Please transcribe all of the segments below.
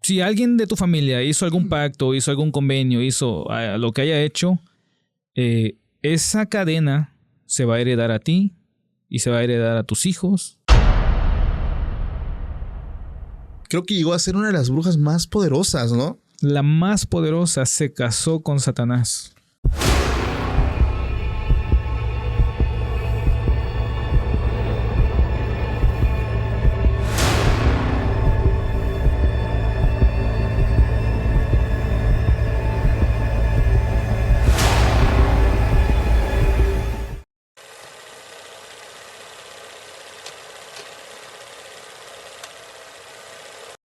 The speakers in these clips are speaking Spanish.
Si alguien de tu familia hizo algún pacto, hizo algún convenio, hizo lo que haya hecho, esa cadena se va a heredar a ti y se va a heredar a tus hijos. Creo que llegó a ser una de las brujas más poderosas, ¿no? La más poderosa se casó con Satanás.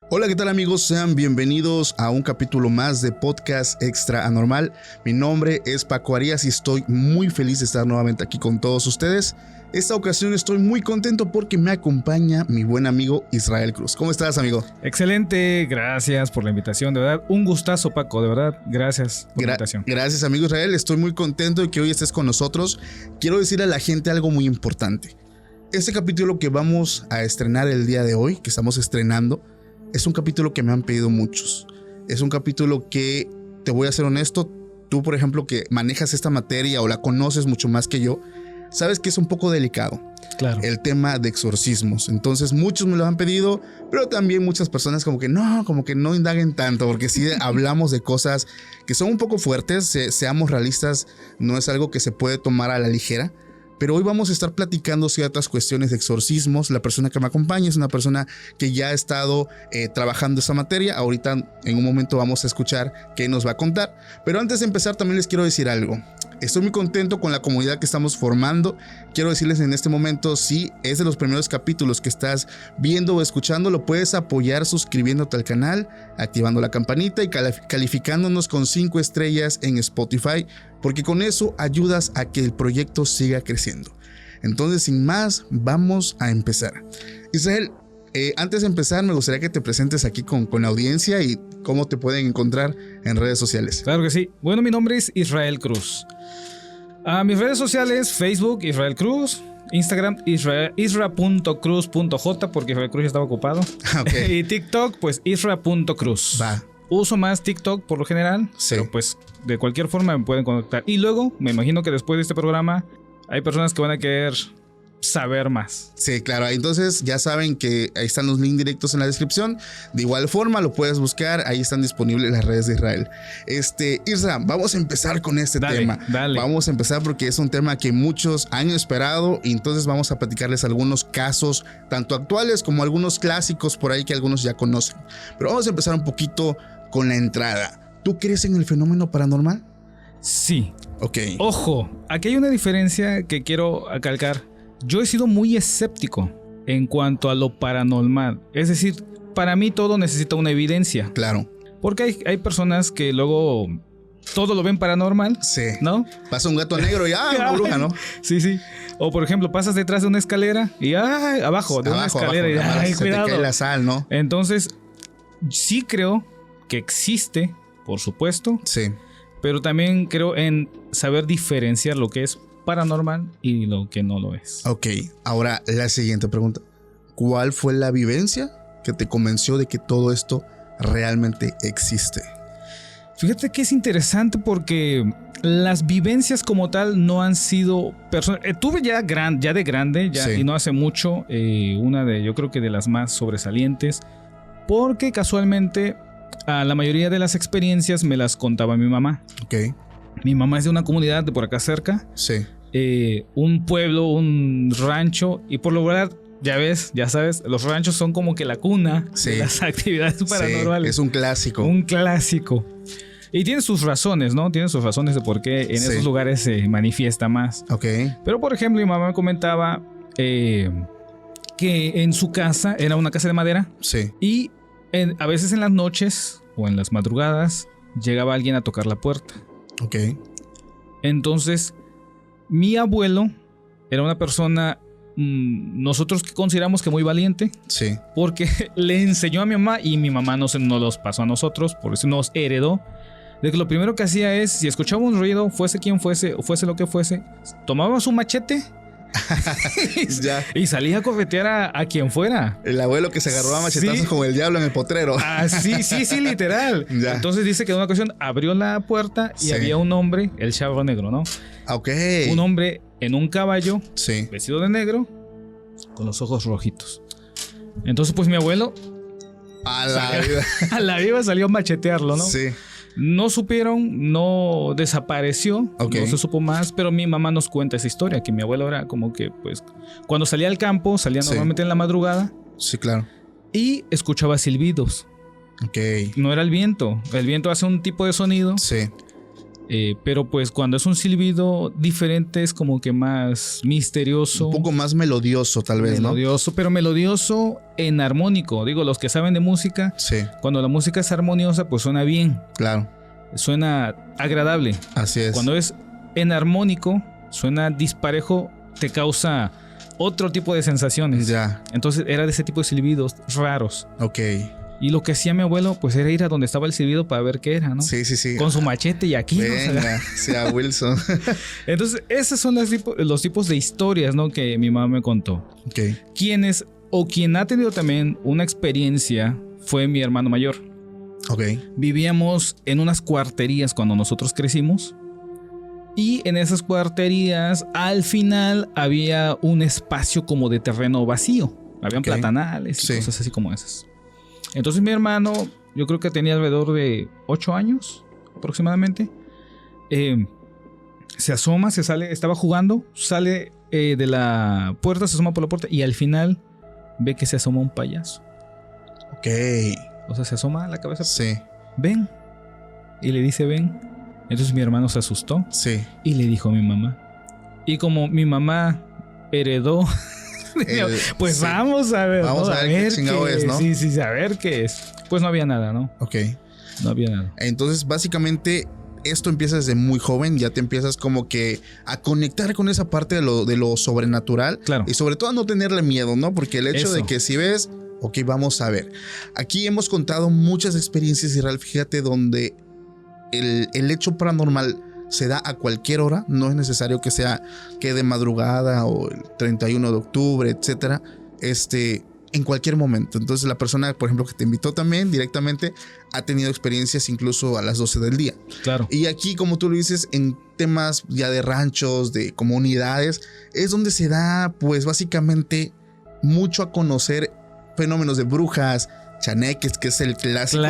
Hola, ¿qué tal amigos? Sean bienvenidos a un capítulo más de Podcast Extra Anormal. Mi nombre es Paco Arias y estoy muy feliz de estar nuevamente aquí con todos ustedes. Esta ocasión estoy muy contento porque me acompaña mi buen amigo Israel Cruz. ¿Cómo estás, amigo? Excelente, gracias por la invitación, de verdad. Un gustazo, Paco, de verdad, gracias por la invitación. Gracias, amigo Israel. Estoy muy contento de que hoy estés con nosotros. Quiero decirle a la gente algo muy importante. Este capítulo que vamos a estrenar el día de hoy, que estamos estrenando, es un capítulo que me han pedido muchos. Es un capítulo que, te voy a ser honesto, tú por ejemplo que manejas esta materia o la conoces mucho más que yo, sabes que es un poco delicado. Claro. El tema de exorcismos. Entonces muchos me lo han pedido, pero también muchas personas como que no indaguen tanto, porque sí hablamos de cosas que son un poco fuertes. Seamos realistas, no es algo que se puede tomar a la ligera. Pero hoy vamos a estar platicando ciertas cuestiones de exorcismos. La persona que me acompaña es una persona que ya ha estado trabajando esa materia. Ahorita en un momento vamos a escuchar qué nos va a contar. Pero antes de empezar también les quiero decir algo. Estoy muy contento con la comunidad que estamos formando. Quiero decirles en este momento, si es de los primeros capítulos que estás viendo o escuchando, lo puedes apoyar suscribiéndote al canal, activando la campanita y calificándonos con 5 estrellas en Spotify, porque con eso ayudas a que el proyecto siga creciendo. Entonces, sin más, vamos a empezar. Israel, antes de empezar, me gustaría que te presentes aquí con la audiencia y cómo te pueden encontrar en redes sociales. Claro que sí. Bueno, mi nombre es Israel Cruz. Mis redes sociales, Facebook, Israel Cruz. Instagram, isra.cruz.j, porque Israel Cruz ya estaba ocupado. Okay. Y TikTok, pues isra.cruz. Va. Uso más TikTok por lo general, sí. Pero pues de cualquier forma me pueden contactar. Y luego, me imagino que después de este programa hay personas que van a querer saber más. Sí, claro. Entonces ya saben que ahí están los links directos en la descripción. De igual forma lo puedes buscar. Ahí están disponibles las redes de Israel. Isra, vamos a empezar con este tema. Dale. Vamos a empezar porque es un tema que muchos han esperado. Y entonces vamos a platicarles algunos casos, tanto actuales como algunos clásicos por ahí que algunos ya conocen. Pero vamos a empezar un poquito con la entrada. ¿Tú crees en el fenómeno paranormal? Sí. Ok. Ojo, aquí hay una diferencia que quiero acalcar. Yo he sido muy escéptico en cuanto a lo paranormal. Es decir, para mí todo necesita una evidencia. Claro. Porque hay personas que luego todo lo ven paranormal. Sí. ¿No? Pasa un gato negro y una bruja, ¿no? Sí, sí. O por ejemplo, pasas detrás de una escalera y abajo de una escalera y cuidado. Se te cae la sal, ¿no? Entonces, sí creo que existe, por supuesto. Sí. Pero también creo en saber diferenciar lo que es paranormal y lo que no lo es. Ok, ahora la siguiente pregunta. ¿Cuál fue la vivencia que te convenció de que todo esto realmente existe? Fíjate que es interesante porque las vivencias como tal no han sido personales. Tuve ya de grande, sí. Y no hace mucho, una de, yo creo que de las más sobresalientes, porque casualmente la mayoría de las experiencias me las contaba mi mamá. Ok. Mi mamá es de una comunidad de por acá cerca. Sí. Un pueblo, un rancho, y por lo general, ya sabes, los ranchos son como que la cuna, sí, de las actividades paranormales. Sí, es un clásico. Un clásico. Y tiene sus razones, ¿no? Tiene sus razones de por qué en esos lugares se manifiesta más. Ok. Pero por ejemplo, mi mamá me comentaba que en su casa era una casa de madera. Sí. Y a veces en las noches o en las madrugadas llegaba alguien a tocar la puerta. Ok. Entonces, mi abuelo era una persona, nosotros que consideramos que muy valiente. Sí. Porque le enseñó a mi mamá y mi mamá nos los pasó a nosotros, por eso nos heredó. De que lo primero que hacía es, si escuchaba un ruido, fuese quien fuese, o fuese lo que fuese, tomaba su machete Y salía a corretear a quien fuera. El abuelo que se agarró a machetazos como el diablo en el potrero. Sí, literal. Ya. Entonces dice que en una ocasión abrió la puerta y había un hombre, el charro negro, ¿no? Ok. Un hombre en un caballo, vestido de negro, con los ojos rojitos. Entonces, pues mi abuelo a la viva salió a machetearlo, ¿no? Sí. No supieron, no desapareció, no se supo más, pero mi mamá nos cuenta esa historia, que mi abuelo era como que, pues, cuando salía al campo, salía normalmente en la madrugada. Sí, claro. Y escuchaba silbidos. Ok. No era el viento hace un tipo de sonido. Sí. Pero pues cuando es un silbido diferente es como que más misterioso. Un poco más melodioso tal vez, melodioso, ¿no? Pero melodioso en armónico. Digo, los que saben de música, cuando la música es armoniosa pues suena bien. Claro. Suena agradable. Así es. Cuando es en armónico, suena disparejo, te causa otro tipo de sensaciones. Ya. Entonces era de ese tipo de silbidos raros. Ok. Y lo que hacía mi abuelo, pues era ir a donde estaba el silbido para ver qué era, ¿no? Sí. Con su machete y aquí. Venga, sea Wilson. Entonces, esos son los tipos de historias, ¿no? Que mi mamá me contó. Ok. Quien ha tenido también una experiencia fue mi hermano mayor. Ok. Vivíamos en unas cuarterías cuando nosotros crecimos. Y en esas cuarterías, al final, había un espacio como de terreno vacío. Habían platanales y cosas así como esas. Entonces mi hermano, yo creo que tenía alrededor de 8 años aproximadamente. Se asoma, se sale, estaba jugando, sale de la puerta, se asoma por la puerta y al final ve que se asoma un payaso. Ok. O sea, se asoma a la cabeza. Sí. Ven. Y le dice ven. Entonces mi hermano se asustó. Sí. Y le dijo a mi mamá. Y como mi mamá heredó... pues vamos a ver. Vamos a ver qué chingado es, ¿no? Sí, a ver qué es. Pues no había nada, ¿no? Ok. No había nada. Entonces, básicamente, esto empieza desde muy joven. Ya te empiezas como que a conectar con esa parte de lo sobrenatural. Claro. Y sobre todo a no tenerle miedo, ¿no? Porque el hecho de que si ves, ok, vamos a ver. Aquí hemos contado muchas experiencias, Israel, fíjate, donde el hecho paranormal se da a cualquier hora, no es necesario que sea que de madrugada o el 31 de octubre, etcétera, en cualquier momento. Entonces la persona, por ejemplo, que te invitó también directamente ha tenido experiencias incluso a las 12 del día. Claro. Y aquí, como tú lo dices, en temas ya de ranchos, de comunidades, es donde se da, pues básicamente, mucho a conocer fenómenos de brujas, chaneques, que es el clásico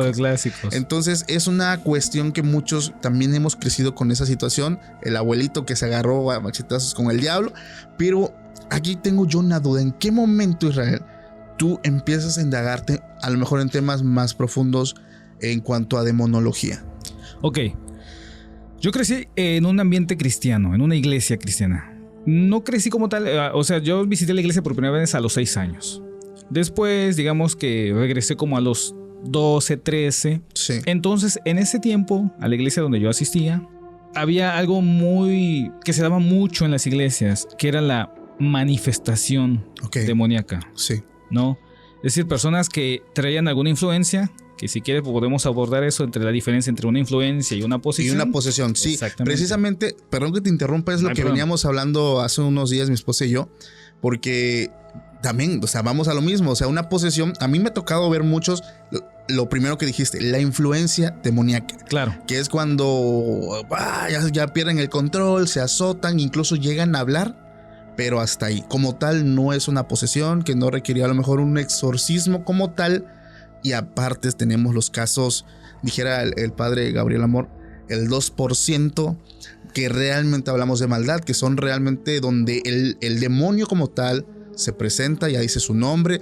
de clásicos. Entonces es una cuestión que muchos también hemos crecido con esa situación. El abuelito que se agarró a machetazos con el diablo. Pero aquí tengo yo una duda. ¿En qué momento, Israel, tú empiezas a indagarte a lo mejor en temas más profundos en cuanto a demonología? Ok. Yo crecí en un ambiente cristiano, en una iglesia cristiana. No crecí como tal, o sea, yo visité la iglesia por primera vez a los 6 años. Después, digamos que regresé como a los 12, 13. Sí. Entonces, en ese tiempo, a la iglesia donde yo asistía, había algo que se daba mucho en las iglesias, que era la manifestación demoníaca. Sí. ¿No? Es decir, personas que traían alguna influencia, que si quieres podemos abordar eso entre la diferencia entre una influencia y una posesión. Y una posesión, sí. Precisamente, perdón que te interrumpa, es lo que veníamos hablando hace unos días mi esposa y yo, porque... También, o sea, vamos a lo mismo, o sea, una posesión, a mí me ha tocado ver muchos, lo primero que dijiste, la influencia demoníaca. Claro. Que es cuando ya pierden el control, se azotan, incluso llegan a hablar, pero hasta ahí. Como tal, no es una posesión, que no requería a lo mejor un exorcismo como tal. Y aparte tenemos los casos, dijera el padre Gabriel Amor, el 2% que realmente hablamos de maldad, que son realmente donde el demonio como tal se presenta, ya dice su nombre.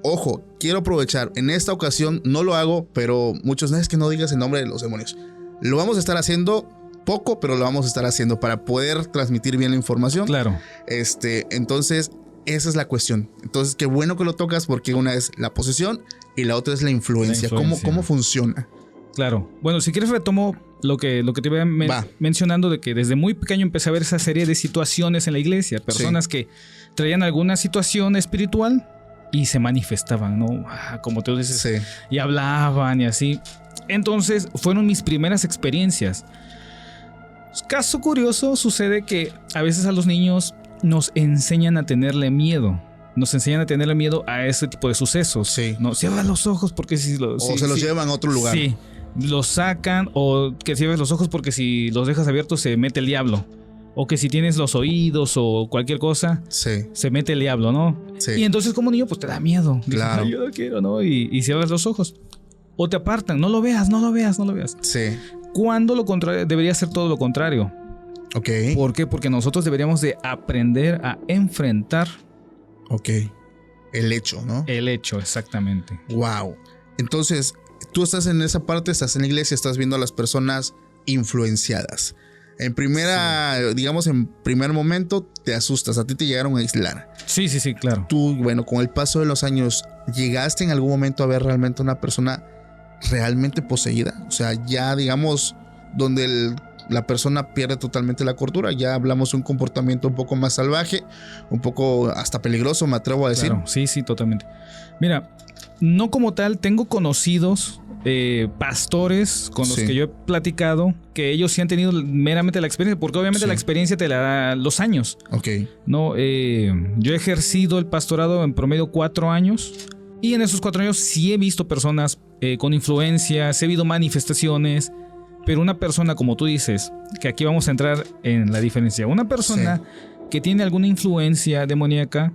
Ojo, quiero aprovechar, en esta ocasión no lo hago, pero muchos no es que no digas el nombre de los demonios. Lo vamos a estar haciendo poco, pero lo vamos a estar haciendo para poder transmitir bien la información. Claro. Entonces, esa es la cuestión. Entonces, qué bueno que lo tocas, porque una es la posesión y la otra es la influencia. ¿Cómo funciona? Claro. Bueno, si quieres retomo lo que te iba mencionando, de que desde muy pequeño empecé a ver esa serie de situaciones en la iglesia. Personas que traían alguna situación espiritual y se manifestaban, ¿no? Como tú dices, y hablaban y así. Entonces fueron mis primeras experiencias. Caso curioso, sucede que a veces a los niños nos enseñan a tenerle miedo. Nos enseñan a tenerle miedo a ese tipo de sucesos. Sí. No, cierra los ojos porque si se los llevan a otro lugar. Sí, los sacan, o que cierres los ojos porque si los dejas abiertos se mete el diablo. O que si tienes los oídos o cualquier cosa, se mete el diablo, ¿no? Sí. Y entonces como niño pues te da miedo. Claro. Dices, yo no quiero, ¿no? Y cierras los ojos. O te apartan, no lo veas. Sí. Cuando lo contrario, debería ser todo lo contrario. Ok. ¿Por qué? Porque nosotros deberíamos de aprender a enfrentar. Ok. El hecho, ¿no? El hecho, exactamente. Wow. Entonces, tú estás en esa parte, estás en la iglesia, estás viendo a las personas influenciadas. En digamos, en primer momento te asustas, a ti te llegaron a aislar. Sí, claro. Tú, bueno, con el paso de los años, ¿llegaste en algún momento a ver realmente una persona realmente poseída? O sea, ya digamos, donde la persona pierde totalmente la cordura. Ya hablamos de un comportamiento un poco más salvaje, un poco hasta peligroso, me atrevo a decir. Claro, sí, totalmente. Mira, no como tal, tengo conocidos pastores con los que yo he platicado, que ellos sí han tenido meramente la experiencia, porque obviamente la experiencia te la da los años. Ok. No, yo he ejercido el pastorado en promedio 4 años. Y en esos 4 años sí he visto personas con influencias, he visto manifestaciones. Pero una persona, como tú dices, que aquí vamos a entrar en la diferencia. Una persona que tiene alguna influencia demoníaca,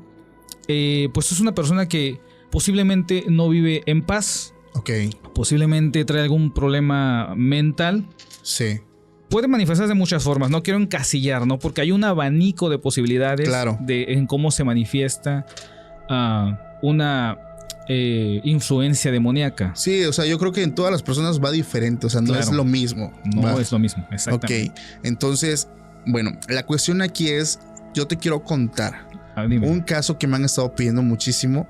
pues es una persona que posiblemente no vive en paz. Ok. Posiblemente trae algún problema mental. Sí. Puede manifestarse de muchas formas. No quiero encasillar, ¿no? Porque hay un abanico de posibilidades en cómo se manifiesta una influencia demoníaca. Sí, o sea, yo creo que en todas las personas va diferente, o sea, no es lo mismo. No es lo mismo, exactamente. Ok, entonces, bueno, la cuestión aquí es, yo te quiero contar un caso que me han estado pidiendo muchísimo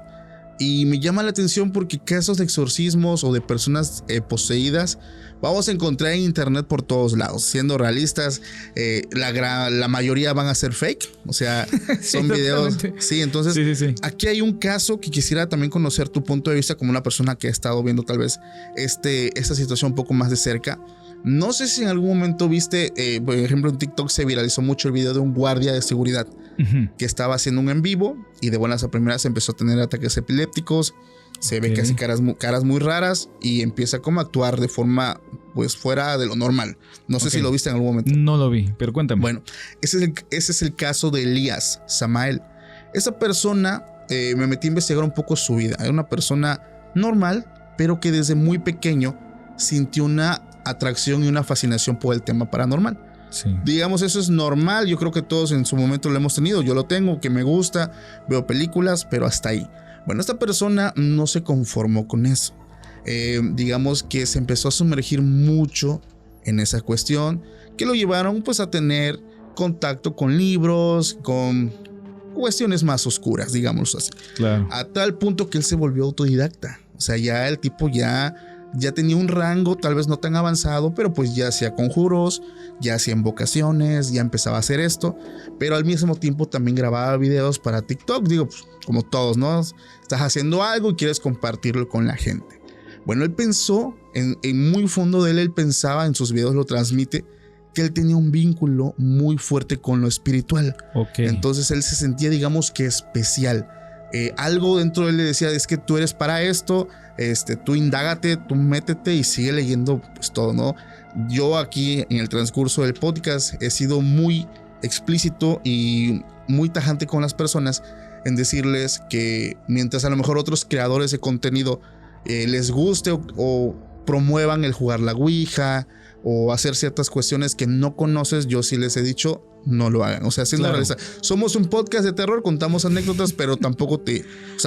y me llama la atención porque casos de exorcismos o de personas poseídas vamos a encontrar en internet por todos lados. Siendo realistas, la mayoría van a ser fake, o sea, son videos. Sí, entonces aquí hay un caso que quisiera también conocer tu punto de vista como una persona que ha estado viendo tal vez esta situación un poco más de cerca. No sé si en algún momento viste, por ejemplo en TikTok se viralizó mucho el video de un guardia de seguridad que estaba haciendo un en vivo y de buenas a primeras empezó a tener ataques epilépticos. Se ve casi caras muy raras y empieza como a actuar de forma pues fuera de lo normal. No sé si lo viste en algún momento. No lo vi, pero cuéntame. Bueno, ese es el caso de Elías Samael. Esa persona, me metí a investigar un poco su vida. Era una persona normal, pero que desde muy pequeño sintió una atracción y una fascinación por el tema paranormal. Sí. Digamos, eso es normal. Yo creo que todos en su momento lo hemos tenido. Yo lo tengo, que me gusta, veo películas, pero hasta ahí. Bueno, esta persona no se conformó con eso. Digamos que se empezó a sumergir mucho en esa cuestión, que lo llevaron pues a tener contacto con libros, con cuestiones más oscuras, digamos así. Claro. A tal punto que él se volvió autodidacta. O sea, ya el tipo ya tenía un rango tal vez no tan avanzado, pero pues ya hacía conjuros, ya hacía invocaciones, ya empezaba a hacer esto, pero al mismo tiempo también grababa videos para TikTok. Digo, pues, como todos, ¿no? Estás haciendo algo y quieres compartirlo con la gente. Bueno, él pensó, en muy fondo de él pensaba, en sus videos lo transmite, que él tenía un vínculo muy fuerte con lo espiritual. Okay. Entonces él se sentía, digamos que especial. Algo dentro de él le decía, es que tú eres para esto, tú indágate, tú métete y sigue leyendo pues todo, ¿no? Yo aquí en el transcurso del podcast he sido muy explícito y muy tajante con las personas en decirles que mientras a lo mejor otros creadores de contenido les guste o promuevan el jugar la ouija o hacer ciertas cuestiones que no conoces, yo sí les he dicho no lo hagan. O sea, siendo realista, somos un podcast de terror, contamos anécdotas, pero tampoco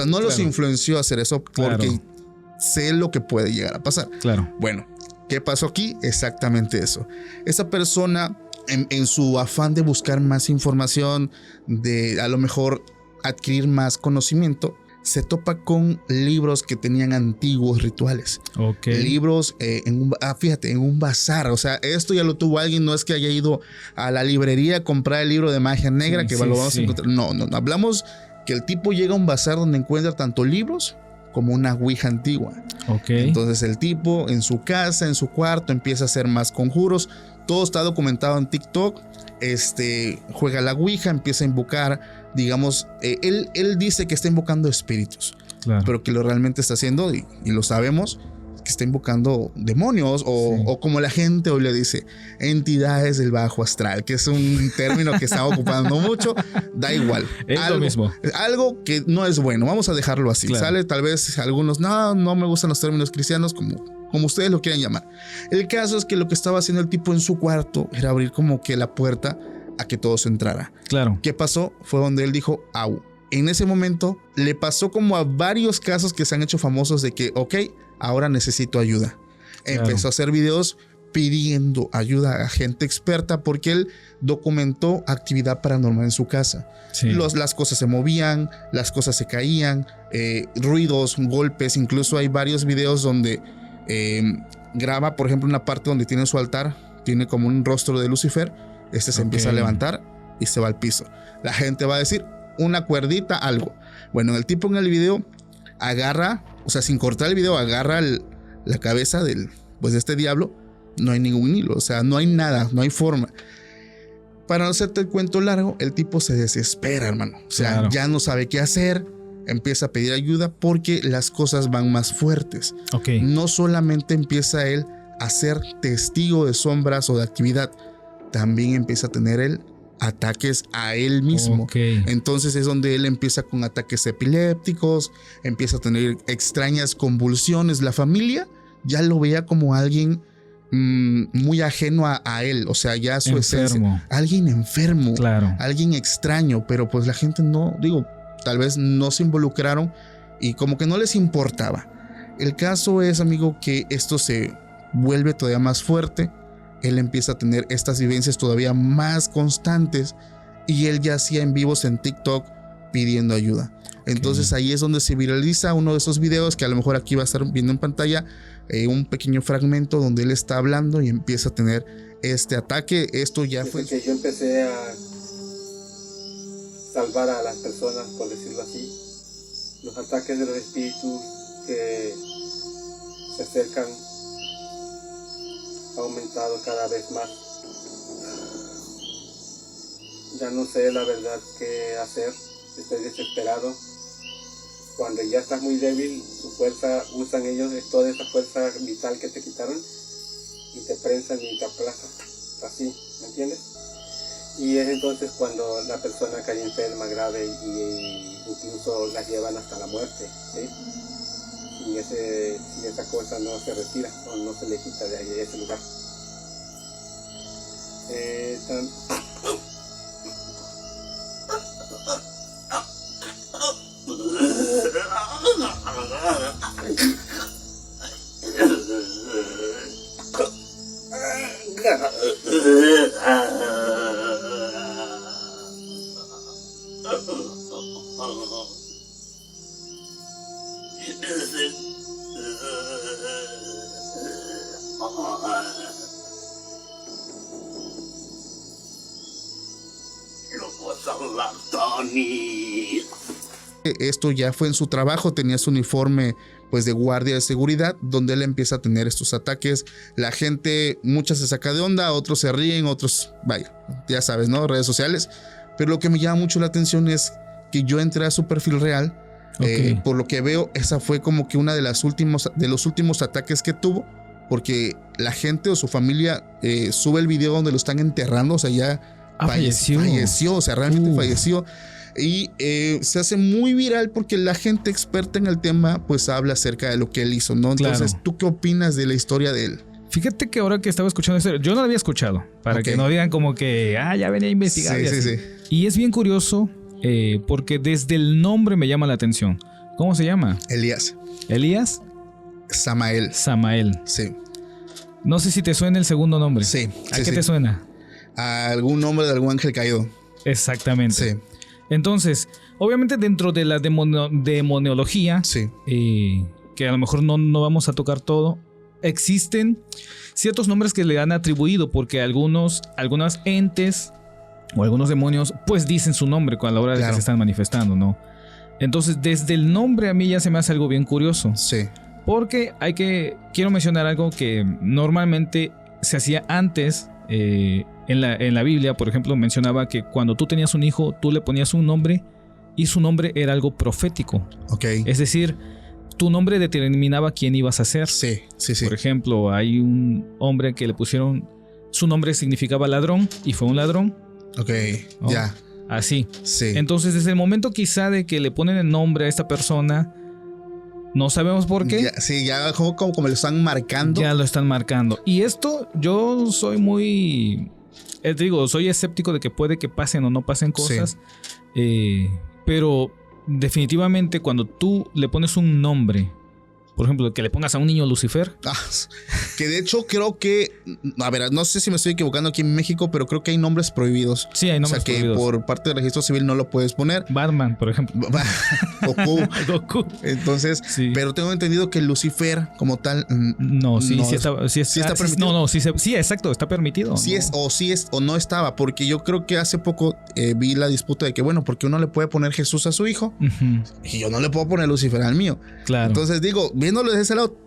no los influenció a hacer eso porque sé lo que puede llegar a pasar. Claro. Bueno, ¿qué pasó aquí? Exactamente eso. Esa persona en su afán de buscar más información, de a lo mejor adquirir más conocimiento, se topa con libros que tenían antiguos rituales. Okay. Libros fíjate, en un bazar. O sea, esto ya lo tuvo alguien, no es que haya ido a la librería a comprar el libro de magia negra lo vamos a encontrar. No, hablamos que el tipo llega a un bazar donde encuentra tanto libros como una ouija antigua. Okay. Entonces el tipo en su casa, en su cuarto, empieza a hacer más conjuros. Todo está documentado en TikTok. Juega la ouija, empieza a invocar, digamos, él dice que está invocando espíritus, claro, pero que lo realmente está haciendo, y lo sabemos, que está invocando demonios o como la gente hoy le dice, entidades del bajo astral, que es un término que está ocupando mucho. Da igual, es lo mismo, algo que no es bueno, vamos a dejarlo así, claro. Sale, tal vez algunos no me gustan los términos cristianos, como ustedes lo quieran llamar. El caso es que lo que estaba haciendo el tipo en su cuarto era abrir como que la puerta a que todo se entrara. Claro. ¿Qué pasó? Fue donde él dijo, au. En ese momento le pasó como a varios casos que se han hecho famosos de que, ok, ahora necesito ayuda. Claro. Empezó a hacer videos pidiendo ayuda a gente experta porque él documentó actividad paranormal en su casa. Sí. Las cosas se movían, las cosas se caían, ruidos, golpes. Incluso hay varios videos donde graba, por ejemplo, una parte donde tiene su altar, tiene como un rostro de Lucifer. Se empieza a levantar y se va al piso. La gente va a decir una cuerdita, algo. Bueno, el tipo en el video agarra, o sea, sin cortar el video, agarra la cabeza de este diablo. No hay ningún hilo, o sea, no hay nada, no hay forma. Para no hacerte el cuento largo, el tipo se desespera, hermano. O sea, claro, ya no sabe qué hacer. Empieza a pedir ayuda porque las cosas van más fuertes. Okay. No solamente empieza él a ser testigo de sombras o de actividad, también empieza a tener él ataques a él mismo. Okay. Entonces es donde él empieza con ataques epilépticos, empieza a tener extrañas convulsiones. La familia ya lo veía como alguien muy ajeno a él, o sea, ya su esencia. Alguien enfermo, claro, alguien extraño, pero pues la gente no, tal vez no se involucraron y como que no les importaba. El caso es, amigo, que esto se vuelve todavía más fuerte. Él empieza a tener estas vivencias todavía más constantes y él ya hacía en vivos en TikTok pidiendo ayuda. Entonces ahí es donde se viraliza uno de esos videos que a lo mejor aquí va a estar viendo en pantalla, un pequeño fragmento donde él está hablando y empieza a tener este ataque. Esto ya fue... que yo empecé a salvar a las personas, por decirlo así, los ataques de los espíritus que se acercan ha aumentado cada vez más. Ya no sé la verdad qué hacer, estoy desesperado. Cuando ya estás muy débil, su fuerza, usan ellos toda esa fuerza vital que te quitaron y te prensan y te aplastan, así, ¿me entiendes? Y es entonces cuando la persona cae enferma grave y incluso la llevan hasta la muerte, ¿sí? Y si esa cosa no se retira o no se le quita de ahí, de ese lugar. Esto ya fue en su trabajo, tenía su uniforme pues de guardia de seguridad, donde él empieza a tener estos ataques. La gente, muchas se saca de onda, otros se ríen, otros, vaya, ya sabes, ¿no? Redes sociales. Pero lo que me llama mucho la atención es que yo entré a su perfil real. Okay. Por lo que veo, esa fue como que una de los últimos ataques que tuvo, porque la gente o su familia sube el video donde lo están enterrando, o sea, ya falleció, o sea, realmente falleció. Y se hace muy viral porque la gente experta en el tema pues habla acerca de lo que él hizo, ¿no? Entonces, claro, ¿tú qué opinas de la historia de él? Fíjate que ahora que estaba escuchando esto, yo no la había escuchado, para que no digan como que ya venía a investigar. Sí. Y es bien curioso porque desde el nombre me llama la atención. ¿Cómo se llama? Elías. ¿Elías? Samael. Sí. No sé si te suena el segundo nombre. Sí. ¿A qué te suena? A algún nombre de algún ángel caído. Exactamente. Sí. Entonces, obviamente dentro de la demonología, sí, que a lo mejor no vamos a tocar todo, existen ciertos nombres que le han atribuido porque algunas entes o algunos demonios pues dicen su nombre a la hora de que se están manifestando, ¿no? Entonces, desde el nombre a mí ya se me hace algo bien curioso. Sí. Porque quiero mencionar algo que normalmente se hacía antes. En la Biblia, por ejemplo, mencionaba que cuando tú tenías un hijo, tú le ponías un nombre y su nombre era algo profético. Ok. Es decir, tu nombre determinaba quién ibas a ser. Sí. Por ejemplo, hay un hombre que le pusieron, su nombre significaba ladrón y fue un ladrón. Ok, ¿no? ya. Así. Sí. Entonces, desde el momento quizá de que le ponen el nombre a esta persona, no sabemos por qué. Ya como lo están marcando. Ya lo están marcando. Y esto yo soy muy... soy escéptico de que puede que pasen o no pasen cosas. Sí. Pero definitivamente cuando tú le pones un nombre, por ejemplo, que le pongas a un niño Lucifer. Que de hecho creo que, a ver, no sé si me estoy equivocando aquí en México, pero creo que hay nombres prohibidos. Sí, hay nombres prohibidos. O sea, que por parte del registro civil no lo puedes poner. Batman, por ejemplo. Goku. Entonces, sí. Pero tengo entendido que Lucifer como tal... sí está permitido. Sí, exacto, está permitido. Sí es o no estaba, porque yo creo que hace poco vi la disputa de que, bueno, porque uno le puede poner Jesús a su hijo y yo no le puedo poner Lucifer al mío. Claro. Entonces digo, viéndolo desde ese lado,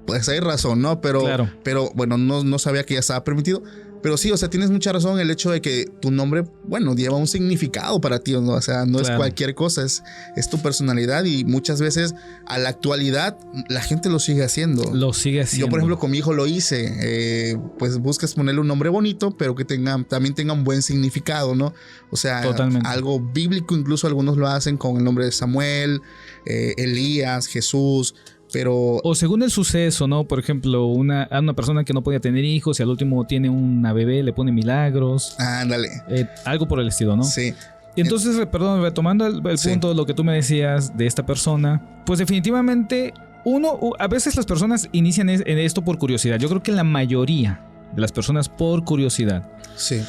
pues hay razón, ¿no? Pero bueno, no sabía que ya estaba permitido. Pero sí, o sea, tienes mucha razón el hecho de que tu nombre, bueno, lleva un significado para ti, ¿no? O sea, no es cualquier cosa, es tu personalidad y muchas veces a la actualidad la gente lo sigue haciendo. Yo, por ejemplo, con mi hijo lo hice. Pues buscas ponerle un nombre bonito, pero que también tenga un buen significado, ¿no? O sea, algo bíblico, incluso algunos lo hacen con el nombre de Samuel, Elías, Jesús. Pero... O según el suceso, ¿no? Por ejemplo, a una persona que no podía tener hijos y al último tiene una bebé, le pone Milagros. Ándale. Algo por el estilo, ¿no? Sí. Y entonces, retomando el punto de lo que tú me decías de esta persona, pues definitivamente a veces las personas inician en esto por curiosidad. Yo creo que la mayoría de las personas por curiosidad. Sí.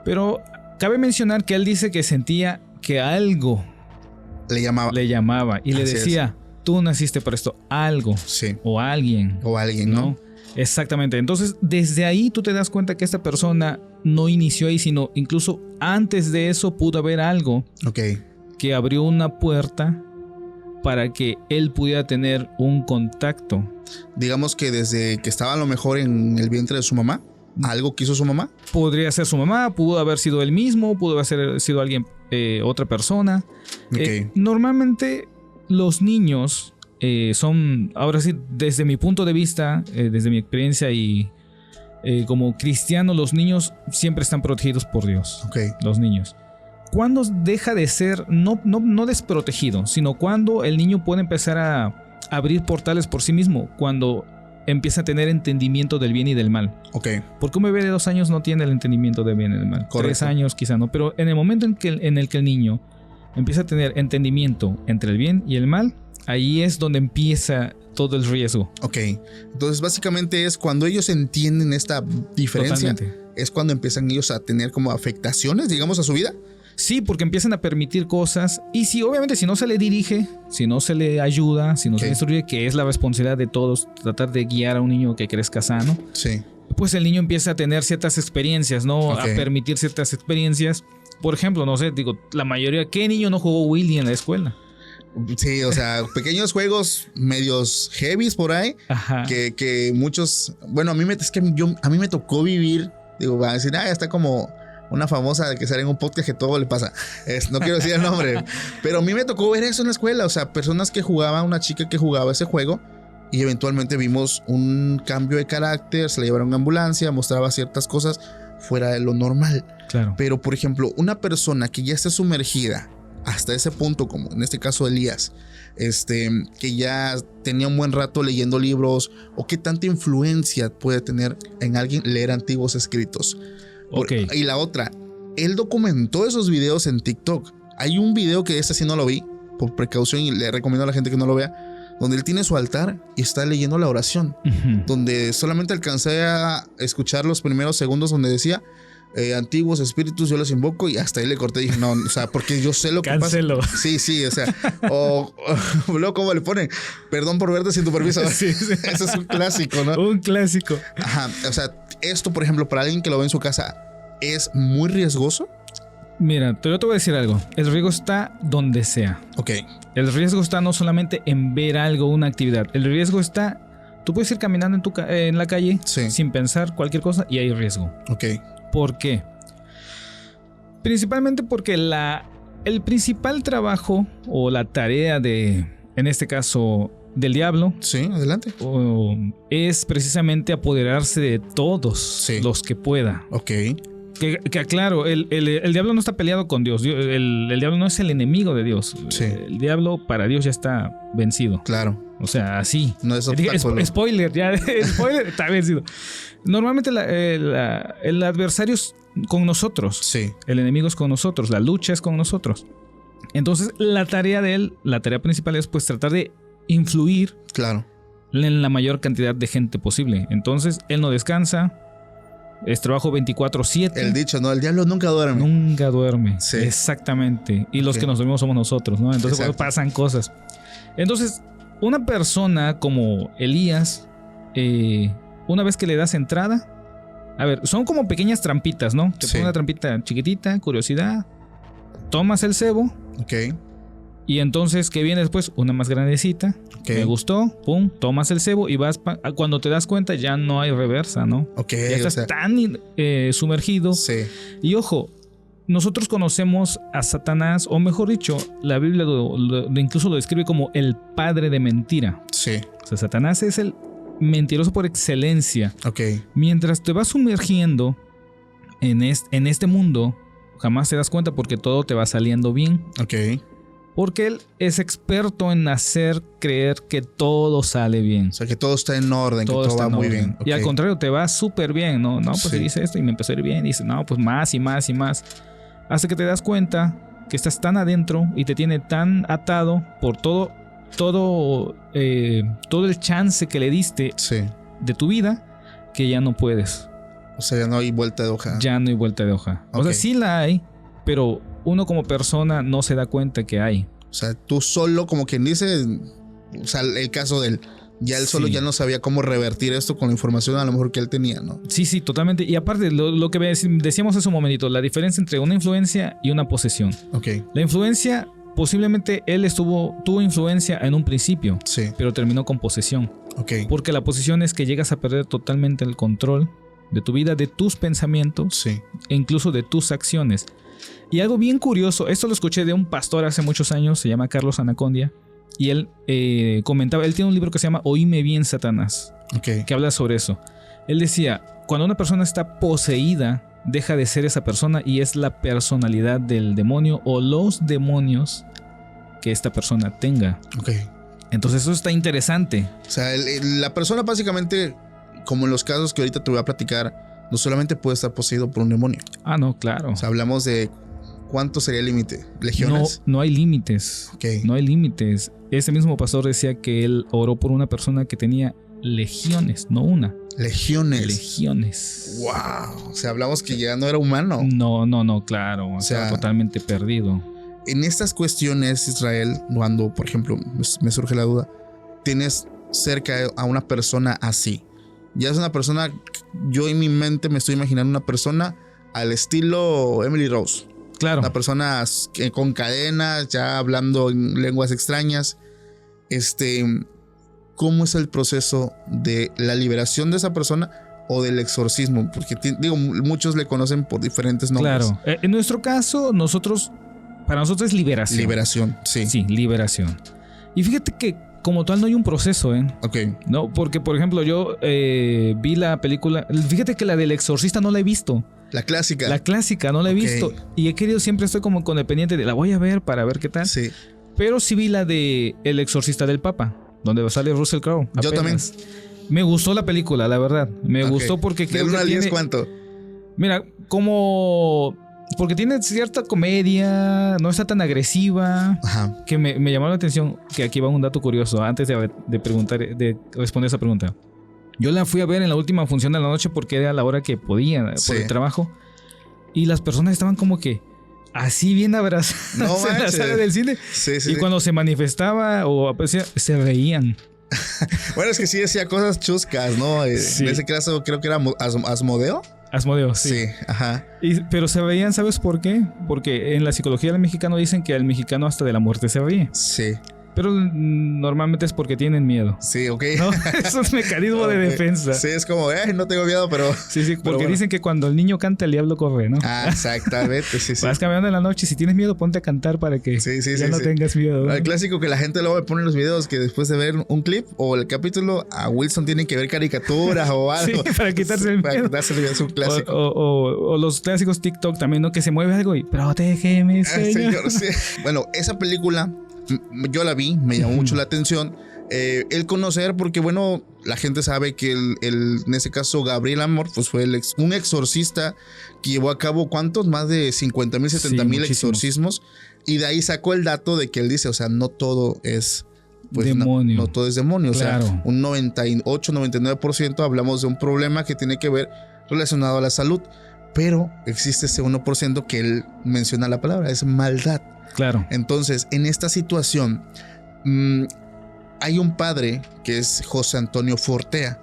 Pero cabe mencionar que él dice que sentía que algo le llamaba y le decía... Tú naciste para esto, algo. Sí. O alguien. ¿no? Exactamente. Entonces, desde ahí tú te das cuenta que esta persona no inició ahí, sino incluso antes de eso pudo haber algo que abrió una puerta para que él pudiera tener un contacto. Digamos que desde que estaba a lo mejor en el vientre de su mamá, algo que hizo su mamá. Podría ser su mamá, pudo haber sido él mismo, pudo haber sido alguien, otra persona. Normalmente... Los niños son, ahora sí, desde mi punto de vista, desde mi experiencia y como cristiano, los niños siempre están protegidos por Dios. Los niños. ¿Cuándo deja de ser, no desprotegido, sino cuando el niño puede empezar a abrir portales por sí mismo? Cuando empieza a tener entendimiento del bien y del mal. Porque un bebé de 2 años no tiene el entendimiento del bien y del mal. 3 años quizá no, pero en el momento en el que el niño empieza a tener entendimiento entre el bien y el mal, ahí es donde empieza todo el riesgo. Entonces básicamente es cuando ellos entienden esta diferencia. Totalmente. Es cuando empiezan ellos a tener como afectaciones, digamos, a su vida. Sí, porque empiezan a permitir cosas y obviamente si no se le dirige, si no se le ayuda, si no se le instruye, que es la responsabilidad de todos, tratar de guiar a un niño que crezca sano. Sí. Pues el niño empieza a tener ciertas experiencias, ¿no? A permitir ciertas experiencias. Por ejemplo, no sé, la mayoría, ¿qué niño no jugó Willy en la escuela? Sí, o sea, pequeños juegos medios heavies por ahí. Que muchos, bueno, a mí me tocó vivir, van a decir, ya está como una famosa que sale en un podcast que todo le pasa. No quiero decir el nombre, pero a mí me tocó ver eso en la escuela, o sea, personas que jugaban, una chica que jugaba ese juego y eventualmente vimos un cambio de carácter, se la llevaron a ambulancia, mostraba ciertas cosas fuera de lo normal. Claro. Pero, por ejemplo, una persona que ya esté sumergida hasta ese punto, como en este caso Elías, que ya tenía un buen rato leyendo libros, o qué tanta influencia puede tener en alguien leer antiguos escritos. Y la otra, él documentó esos videos en TikTok. Hay un video que sí no lo vi, por precaución, y le recomiendo a la gente que no lo vea, donde él tiene su altar y está leyendo la oración, donde solamente alcancé a escuchar los primeros segundos donde decía: antiguos espíritus yo los invoco, y hasta ahí le corté y dije no, o sea, porque yo sé lo que Cancelo. pasa. Sí, o sea, luego cómo le ponen, perdón por verte sin tu permiso. Sí. Eso es un clásico, ¿no? Un clásico. O sea, esto, por ejemplo, para alguien que lo ve en su casa, ¿es muy riesgoso? Mira, yo te voy a decir algo. El riesgo está donde sea. Ok. El riesgo está no solamente en ver algo, una actividad. El riesgo está... Tú puedes ir caminando en la calle sin pensar cualquier cosa y hay riesgo. Ok. ¿Por qué? Principalmente porque el principal trabajo o la tarea de, en este caso, del diablo. Sí, adelante. Es precisamente apoderarse de todos los que pueda. Ok. Que aclaro, el diablo no está peleado con Dios. El diablo no es el enemigo de Dios. Sí. El diablo para Dios ya está vencido. Claro. O sea, así. No es obstáculo. Spoiler, ya. Spoiler, está vencido. Normalmente el adversario es con nosotros. Sí. El enemigo es con nosotros. La lucha es con nosotros. Entonces, la tarea de él, la tarea principal es pues tratar de influir en la mayor cantidad de gente posible. Entonces, él no descansa. Es trabajo 24/7. El dicho, ¿no? El diablo nunca duerme. Nunca duerme. Sí. Exactamente. Y los que nos dormimos somos nosotros, ¿no? Entonces cuando pasan cosas. Entonces, una persona como Elías, una vez que le das entrada, a ver, son como pequeñas trampitas, ¿no? Te pones una trampita chiquitita, curiosidad, tomas el cebo. Ok. Y entonces, ¿qué viene después? Una más grandecita. Me gustó, pum, tomas el cebo y vas. Cuando te das cuenta, ya no hay reversa, ¿no? Ok. Ya estás tan sumergido. Sí. Y ojo, nosotros conocemos a Satanás, o mejor dicho, la Biblia incluso lo describe como el padre de mentira. Sí. O sea, Satanás es el mentiroso por excelencia. Ok. Mientras te vas sumergiendo en este mundo, jamás te das cuenta porque todo te va saliendo bien. Ok. Porque él es experto en hacer creer que todo sale bien. O sea, que todo está en orden, que todo va muy bien. Okay. Y al contrario, te va súper bien, ¿no? No, pues hice esto y me empezó a ir bien. Y dice, no, pues más y más y más. Hasta que te das cuenta que estás tan adentro y te tiene tan atado por todo el chance que le diste de tu vida que ya no puedes. O sea, ya no hay vuelta de hoja. Ya no hay vuelta de hoja. Okay. O sea, sí la hay, pero uno como persona no se da cuenta que hay. O sea, tú solo, como quien dice, o sea, el caso de él, ya él solo ya no sabía cómo revertir esto con la información a lo mejor que él tenía, ¿no? Sí, totalmente. Y aparte, lo que decíamos hace un momentito, la diferencia entre una influencia y una posesión. Ok. La influencia, posiblemente él tuvo influencia en un principio, pero terminó con posesión. Ok. Porque la posesión es que llegas a perder totalmente el control de tu vida, de tus pensamientos e incluso de tus acciones. Y algo bien curioso, esto lo escuché de un pastor hace muchos años, se llama Carlos Anacondia, y él comentaba, él tiene un libro que se llama Oíme bien, Satanás, que habla sobre eso. Él decía, cuando una persona está poseída, deja de ser esa persona y es la personalidad del demonio o los demonios que esta persona tenga. Entonces eso está interesante. O sea, la persona básicamente, como en los casos que ahorita te voy a platicar, no solamente puede estar poseído por un demonio. Ah, no, claro. O sea, hablamos de ¿cuánto sería el límite? ¿Legiones? No hay límites. No hay límites. Ese mismo pastor decía que él oró por una persona que tenía legiones, no una. Legiones. Wow. O sea, hablamos que ya no era humano. No, claro. O sea, totalmente perdido. En estas cuestiones, Israel, cuando, por ejemplo, me surge la duda, tienes cerca a una persona así. Ya es una persona, yo en mi mente me estoy imaginando una persona al estilo Emily Rose. Claro. Una persona con cadenas, ya hablando en lenguas extrañas. ¿Cómo es el proceso de la liberación de esa persona o del exorcismo? Porque digo, muchos le conocen por diferentes nombres. Claro. En nuestro caso, para nosotros es liberación. Liberación, sí. Sí, liberación. Y fíjate que como tal no hay un proceso, Ok. No, porque por ejemplo yo vi la película, fíjate que la del exorcista no la he visto. La clásica. La clásica no la he visto. Y he querido, siempre estoy como con el pendiente de la voy a ver para ver qué tal. Sí. Pero sí vi la de El exorcista del Papa, donde sale Russell Crowe. Yo también. Me gustó la película, la verdad. Me gustó porque creo que 1 al 10, tiene... ¿cuánto? Mira, porque tiene cierta comedia, no está tan agresiva. Ajá. Que me llamó la atención, que aquí va un dato curioso antes de responder esa pregunta. Yo la fui a ver en la última función de la noche porque era la hora que podía por el trabajo. Y las personas estaban como que así bien abrazadas en la sala del cine. Y cuando se manifestaba o aparecía, se reían. Bueno, es que sí decía cosas chuscas, ¿no? En ese caso creo que era Asmodeo. Asmodeo, sí. Sí, ajá. Pero se veían, ¿sabes por qué? Porque en la psicología del mexicano dicen que al mexicano hasta de la muerte se ríe. Sí. Pero normalmente es porque tienen miedo. Sí, ok. ¿No? Es un mecanismo de defensa. Sí, es como, no tengo miedo, pero... Sí, porque bueno, dicen que cuando el niño canta, el diablo corre, ¿no? Ah, exactamente, sí. Vas caminando en la noche y si tienes miedo, ponte a cantar para que ya no tengas miedo, ¿no? El clásico que la gente luego me pone en los videos que después de ver un clip o el capítulo, a Wilson tienen que ver caricaturas o algo. Sí, para quitarse el miedo. Para quitarse el miedo, es un clásico. O los clásicos TikTok también, ¿no? Que se mueve algo y protégeme, señor. Sí. Bueno, esa película... Yo la vi, me llamó mucho la atención el conocer, porque bueno, la gente sabe que en ese caso Gabriel Amor pues fue un exorcista que llevó a cabo ¿cuántos? Más de 50,000, 70,000 exorcismos, y de ahí sacó el dato de que él dice, o sea, no todo es pues, demonio. No todo es demonio, claro. O sea, un 98, 99% hablamos de un problema que tiene que ver relacionado a la salud, pero existe ese 1% que él menciona la palabra, es maldad. Claro. Entonces, en esta situación, hay un padre que es José Antonio Fortea,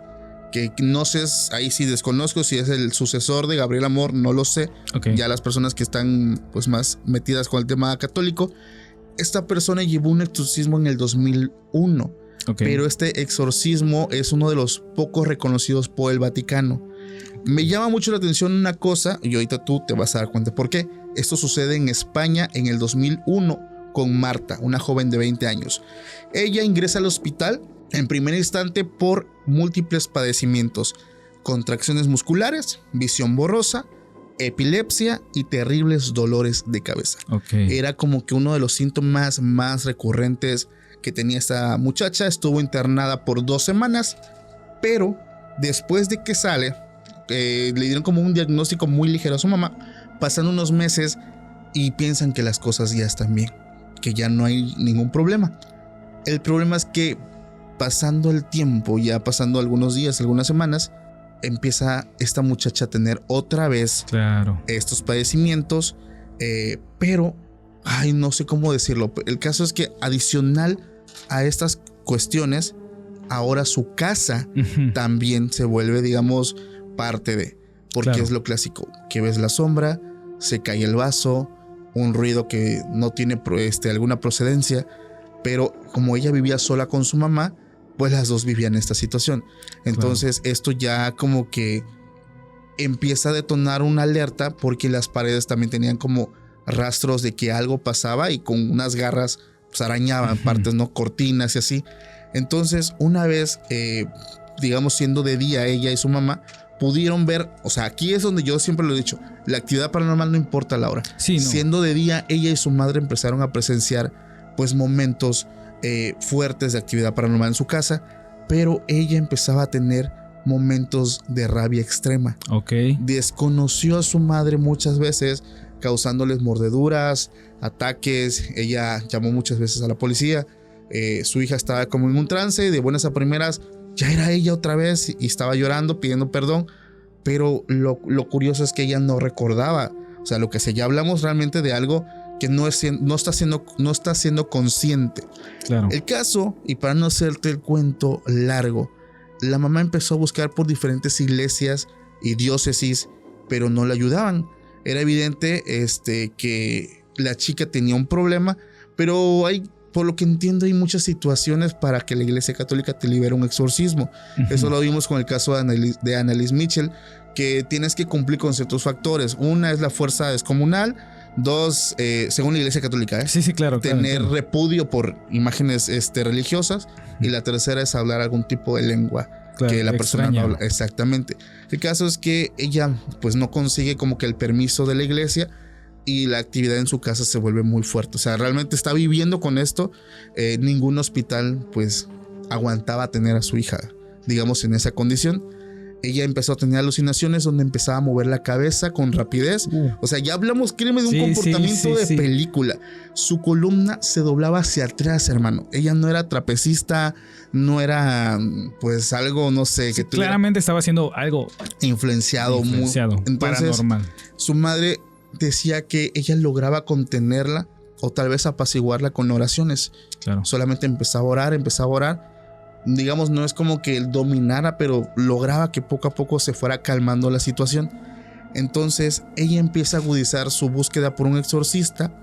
que no sé, ahí sí desconozco si es el sucesor de Gabriel Amor, no lo sé. Okay. Ya las personas que están pues más metidas con el tema católico, esta persona llevó un exorcismo en el 2001, okay. Pero este exorcismo es uno de los pocos reconocidos por el Vaticano. Me llama mucho la atención una cosa, y ahorita tú te vas a dar cuenta por qué. Esto sucede en España en el 2001 con Marta, una joven de 20 años. Ella ingresa al hospital en primer instante por múltiples padecimientos: contracciones musculares, visión borrosa, epilepsia y terribles dolores de cabeza. Okay. Era como que uno de los síntomas más recurrentes que tenía esta muchacha. Estuvo internada por 2 semanas, pero después de que sale, le dieron como un diagnóstico muy ligero a su mamá. Pasan unos meses y piensan que las cosas ya están bien, que ya no hay ningún problema. El problema es que pasando el tiempo, ya pasando algunos días, algunas semanas, empieza esta muchacha a tener otra vez estos padecimientos, pero no sé cómo decirlo. El caso es que adicional a estas cuestiones, ahora su casa también se vuelve, digamos, parte de, porque es lo clásico, que ves la sombra, se cae el vaso, un ruido que no tiene alguna procedencia, pero como ella vivía sola con su mamá, pues las dos vivían esta situación. Entonces esto ya como que empieza a detonar una alerta, porque las paredes también tenían como rastros de que algo pasaba y con unas garras pues arañaban partes, ¿no? Cortinas y así. Entonces una vez, digamos siendo de día ella y su mamá, pudieron ver, o sea, aquí es donde yo siempre lo he dicho, la actividad paranormal no importa la hora. Sí, no. Siendo de día, ella y su madre empezaron a presenciar pues momentos fuertes de actividad paranormal en su casa, pero ella empezaba a tener momentos de rabia extrema. Okay. Desconoció a su madre muchas veces, causándoles mordeduras, ataques. Ella llamó muchas veces a la policía. Su hija estaba como en un trance, de buenas a primeras ya era ella otra vez y estaba llorando, pidiendo perdón, pero lo curioso es que ella no recordaba, o sea, lo que ya hablamos realmente de algo que no está siendo consciente. Claro. El caso, y para no hacerte el cuento largo, la mamá empezó a buscar por diferentes iglesias y diócesis, pero no la ayudaban. Era evidente que la chica tenía un problema, pero por lo que entiendo, hay muchas situaciones para que la Iglesia Católica te libere un exorcismo. Eso lo vimos con el caso de Annalise Mitchell, que tienes que cumplir con ciertos factores. Una es la fuerza descomunal. 2, según la Iglesia Católica, sí, claro, tener repudio por imágenes religiosas. Y la tercera es hablar algún tipo de lengua que la persona no habla. Exactamente. El caso es que ella pues no consigue como que el permiso de la iglesia, y la actividad en su casa se vuelve muy fuerte. O sea, realmente está viviendo con esto. Ningún hospital pues aguantaba tener a su hija, digamos, en esa condición. Ella empezó a tener alucinaciones donde empezaba a mover la cabeza con rapidez. O sea, ya hablamos, créeme, de un comportamiento de película. Su columna se doblaba hacia atrás, hermano. Ella no era trapecista, no era pues algo, no sé. Que claramente estaba haciendo algo influenciado. Entonces, paranormal. Su madre decía que ella lograba contenerla o tal vez apaciguarla con oraciones. Claro. Solamente empezaba a orar. Digamos, no es como que él dominara, pero lograba que poco a poco se fuera calmando la situación. Entonces ella empieza a agudizar su búsqueda por un exorcista,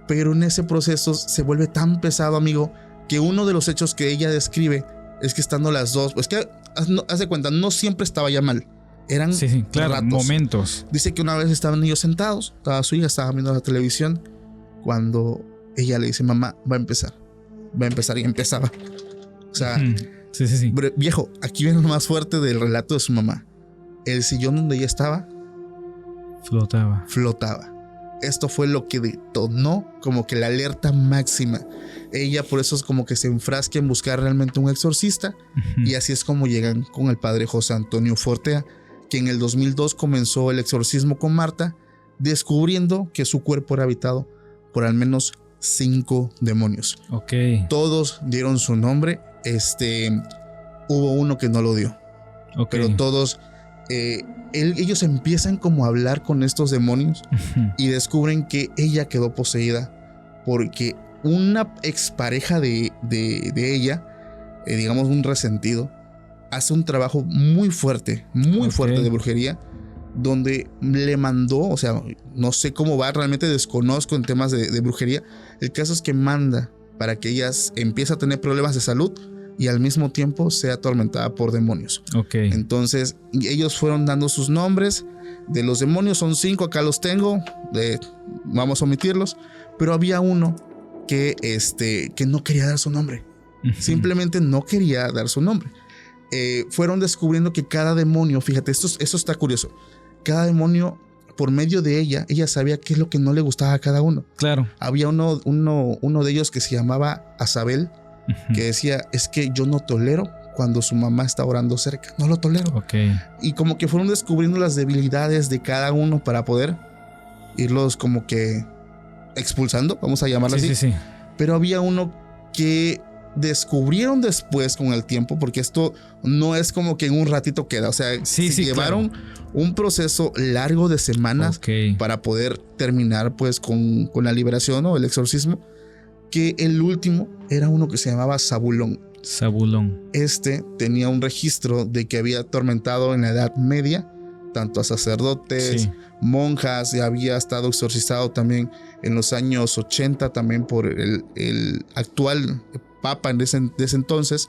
pero en ese proceso se vuelve tan pesado, amigo, que uno de los hechos que ella describe es que estando las dos, pues que haz de cuenta, no siempre estaba ya mal, eran claro, ratos. Momentos. Dice que una vez estaban ellos sentados, estaba su hija, estaba viendo la televisión, cuando ella le dice, mamá, va a empezar, y empezaba. O sea, sí. Viejo, aquí viene lo más fuerte del relato de su mamá. El sillón donde ella estaba flotaba. Esto fue lo que detonó como que la alerta máxima. Ella por eso es como que se enfrasca en buscar realmente un exorcista. Y así es como llegan con el padre José Antonio Fortea, que en el 2002 comenzó el exorcismo con Marta, descubriendo que su cuerpo era habitado por al menos 5 demonios. Todos dieron su nombre. Hubo uno que no lo dio. Pero todos... ellos empiezan como a hablar con estos demonios y descubren que ella quedó poseída porque una expareja de ella, digamos un resentido, hace un trabajo muy fuerte de brujería, donde le mandó, o sea, no sé cómo va, realmente desconozco en temas de brujería. El caso es que manda para que ella empiece a tener problemas de salud y al mismo tiempo sea atormentada por demonios. Entonces ellos fueron dando sus nombres de los demonios. Son 5, acá los tengo, vamos a omitirlos, pero había uno que no quería dar su nombre. Simplemente no quería dar su nombre. Fueron descubriendo que cada demonio, fíjate, eso está curioso, cada demonio, por medio de ella sabía qué es lo que no le gustaba a cada uno. Claro. Había uno de ellos que se llamaba Azabel, que decía, es que yo no tolero cuando su mamá está orando cerca, no lo tolero. Y como que fueron descubriendo las debilidades de cada uno para poder irlos como que expulsando, vamos a llamarlo así. Pero había uno que descubrieron después con el tiempo, porque esto no es como que en un ratito queda, o sea, llevaron un proceso largo de semanas para poder terminar pues con la liberación o el exorcismo, que el último era uno que se llamaba Zabulón. Tenía un registro de que había atormentado en la Edad Media tanto a sacerdotes, monjas, y había estado exorcizado también en los años 80 también por el actual papa de ese entonces,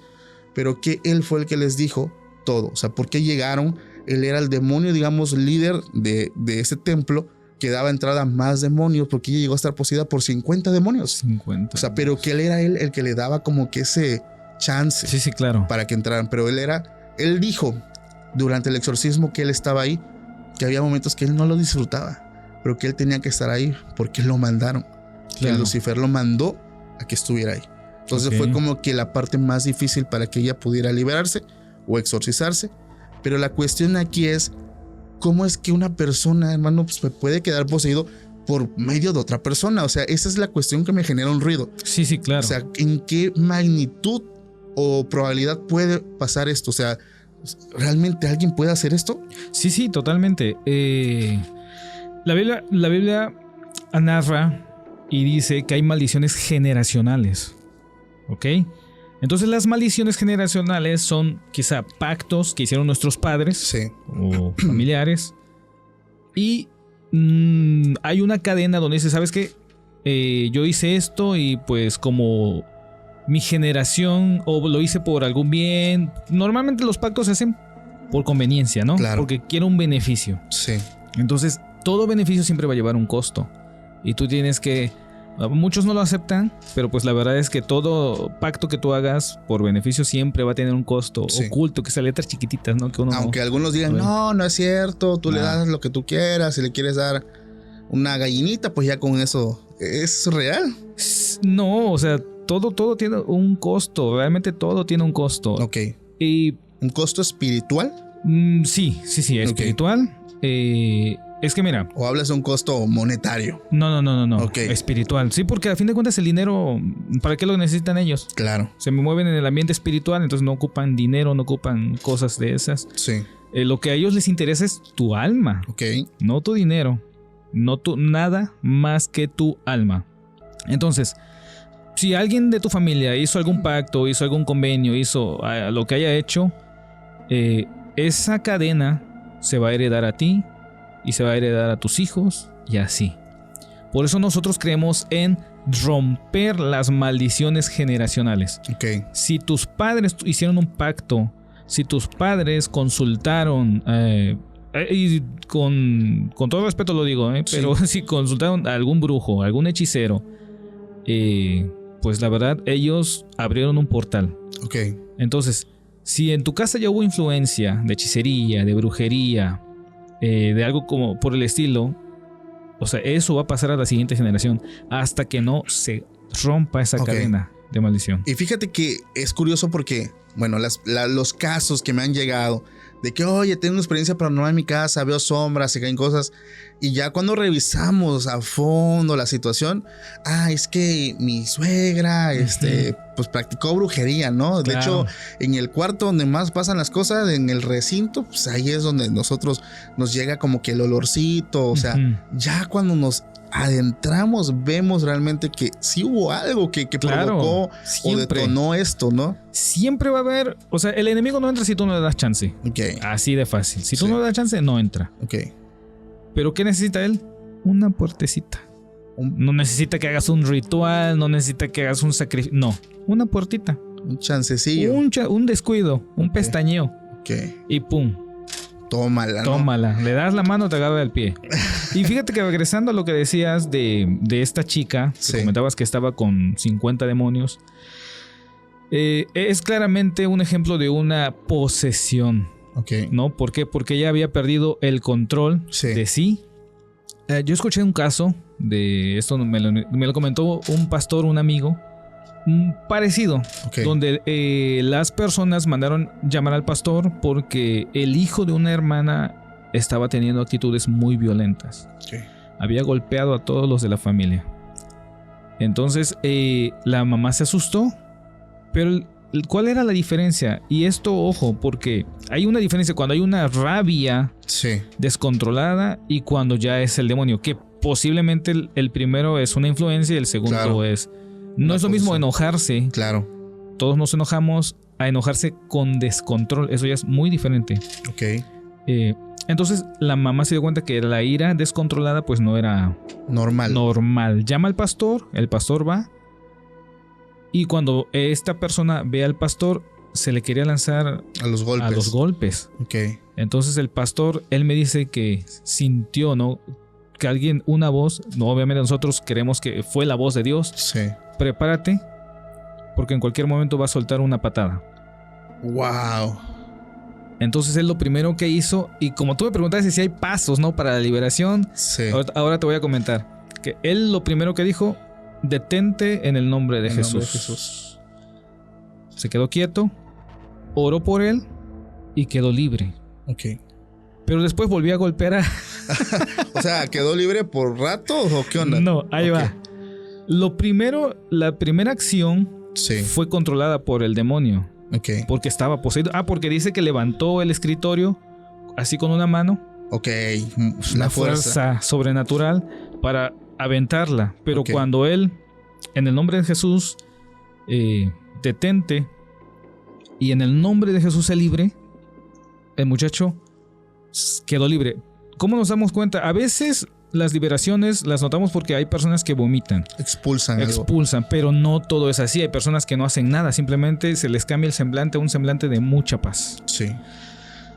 pero que él fue el que les dijo todo. O sea, ¿por qué llegaron? Él era el demonio, digamos, líder de ese templo, que daba entrada a más demonios, porque ella llegó a estar poseída por 50 demonios. O sea, pero que él era el que le daba como que ese chance para que entraran. Pero él dijo durante el exorcismo que él estaba ahí, que había momentos que él no lo disfrutaba, pero que él tenía que estar ahí porque lo mandaron. Que Lucifer lo mandó a que estuviera ahí. Entonces fue como que la parte más difícil para que ella pudiera liberarse o exorcizarse. Pero la cuestión aquí es, ¿cómo es que una persona, hermano, pues puede quedar poseído por medio de otra persona? O sea, esa es la cuestión que me genera un ruido. Claro. O sea, ¿en qué magnitud o probabilidad puede pasar esto? O sea, ¿realmente alguien puede hacer esto? Sí, totalmente. La Biblia narra y dice que hay maldiciones generacionales. Entonces las maldiciones generacionales son quizá pactos que hicieron nuestros padres o familiares, y hay una cadena donde dice, ¿sabes qué? Yo hice esto y pues como mi generación, o lo hice por algún bien. Normalmente los pactos se hacen por conveniencia, ¿no? Claro. Porque quiero un beneficio. Entonces todo beneficio siempre va a llevar un costo, y tú tienes que... Muchos no lo aceptan, pero pues la verdad es que todo pacto que tú hagas por beneficio siempre va a tener un costo oculto, que son letras chiquititas, ¿no? Que aunque algunos digan, no es cierto, tú le das lo que tú quieras, si le quieres dar una gallinita, pues ya con eso es real. No, o sea, todo tiene un costo, realmente todo tiene un costo. Y ¿un costo espiritual? Sí, espiritual. Es que mira... ¿O hablas de un costo monetario? No. Espiritual. Sí, porque a fin de cuentas el dinero, ¿para qué lo necesitan ellos? Claro. Se mueven en el ambiente espiritual, entonces no ocupan dinero, no ocupan cosas de esas. Lo que a ellos les interesa es tu alma. No tu dinero. No nada más que tu alma. Entonces, si alguien de tu familia hizo algún pacto, hizo algún convenio, hizo lo que haya hecho, esa cadena se va a heredar a ti. y se va a heredar a tus hijos y así. Por eso nosotros creemos en romper las maldiciones generacionales. Okay. Si tus padres hicieron un pacto, si tus padres consultaron, y con todo respeto lo digo, pero si consultaron a algún brujo, a algún hechicero, pues la verdad ellos abrieron un portal. Okay. Entonces, si en tu casa ya hubo influencia de hechicería, de brujería, de algo como por el estilo, o sea, eso va a pasar a la siguiente generación hasta que no se rompa esa cadena de maldición. Y fíjate que es curioso porque, bueno, los casos que me han llegado de que, oye, tengo una experiencia paranormal en mi casa, veo sombras, se caen cosas, y ya cuando revisamos a fondo la situación, es que mi suegra, pues practicó brujería, ¿no? De hecho, en el cuarto donde más pasan las cosas, en el recinto, pues ahí es donde nosotros nos llega como que el olorcito, o sea, ya cuando nos adentramos vemos realmente que sí hubo algo que provocó o detonó esto, ¿no? Siempre va a haber, o sea, el enemigo no entra si tú no le das chance. Así de fácil. Si tú no le das chance, no entra. Pero ¿qué necesita él? Una puertecita. No necesita que hagas un ritual, no necesita que hagas un sacrificio. No, una puertita. Un chancecillo. Un descuido, un pestañeo. Y pum. Tómala, ¿no? Tómala. Le das la mano, te agarra el pie. Y fíjate que regresando a lo que decías de esta chica, que comentabas que estaba con 50 demonios, es claramente un ejemplo de una posesión. ¿No? ¿Por qué? Porque ella había perdido el control de sí. Yo escuché un caso de esto, me lo comentó un pastor, un amigo, parecido, donde las personas mandaron llamar al pastor porque el hijo de una hermana estaba teniendo actitudes muy violentas. Había golpeado a todos los de la familia. Entonces la mamá se asustó, pero ¿cuál era la diferencia? Y esto, ojo, porque hay una diferencia cuando hay una rabia descontrolada y cuando ya es el demonio, que posiblemente el primero es una influencia y el segundo es... No es lo mismo enojarse. Todos nos enojamos a enojarse con descontrol. Eso ya es muy diferente. Entonces la mamá se dio cuenta que la ira descontrolada pues no era normal. Llama al pastor, el pastor va. Y cuando esta persona ve al pastor, se le quería lanzar a los golpes. Entonces el pastor, él me dice que sintió, ¿no? Que alguien, una voz, no, obviamente nosotros creemos que fue la voz de Dios. Prepárate, porque en cualquier momento va a soltar una patada. Wow. Entonces él lo primero que hizo, y como tú me preguntaste si hay pasos, ¿no? Para la liberación, ahora te voy a comentar que él lo primero que dijo: detente en el nombre de Jesús. Se quedó quieto, oró por él y quedó libre. Pero después volvió a golpear O sea, ¿quedó libre por rato o qué onda? No, ahí va. La primera acción fue controlada por el demonio. Porque estaba poseído. Porque dice que levantó el escritorio así con una mano. Una fuerza sobrenatural para aventarla. Pero cuando él, en el nombre de Jesús, detente, y en el nombre de Jesús se libre, el muchacho quedó libre. ¿Cómo nos damos cuenta? A veces las liberaciones las notamos porque hay personas que vomitan. Expulsan, pero no todo es así. Hay personas que no hacen nada, simplemente se les cambia el semblante a un semblante de mucha paz.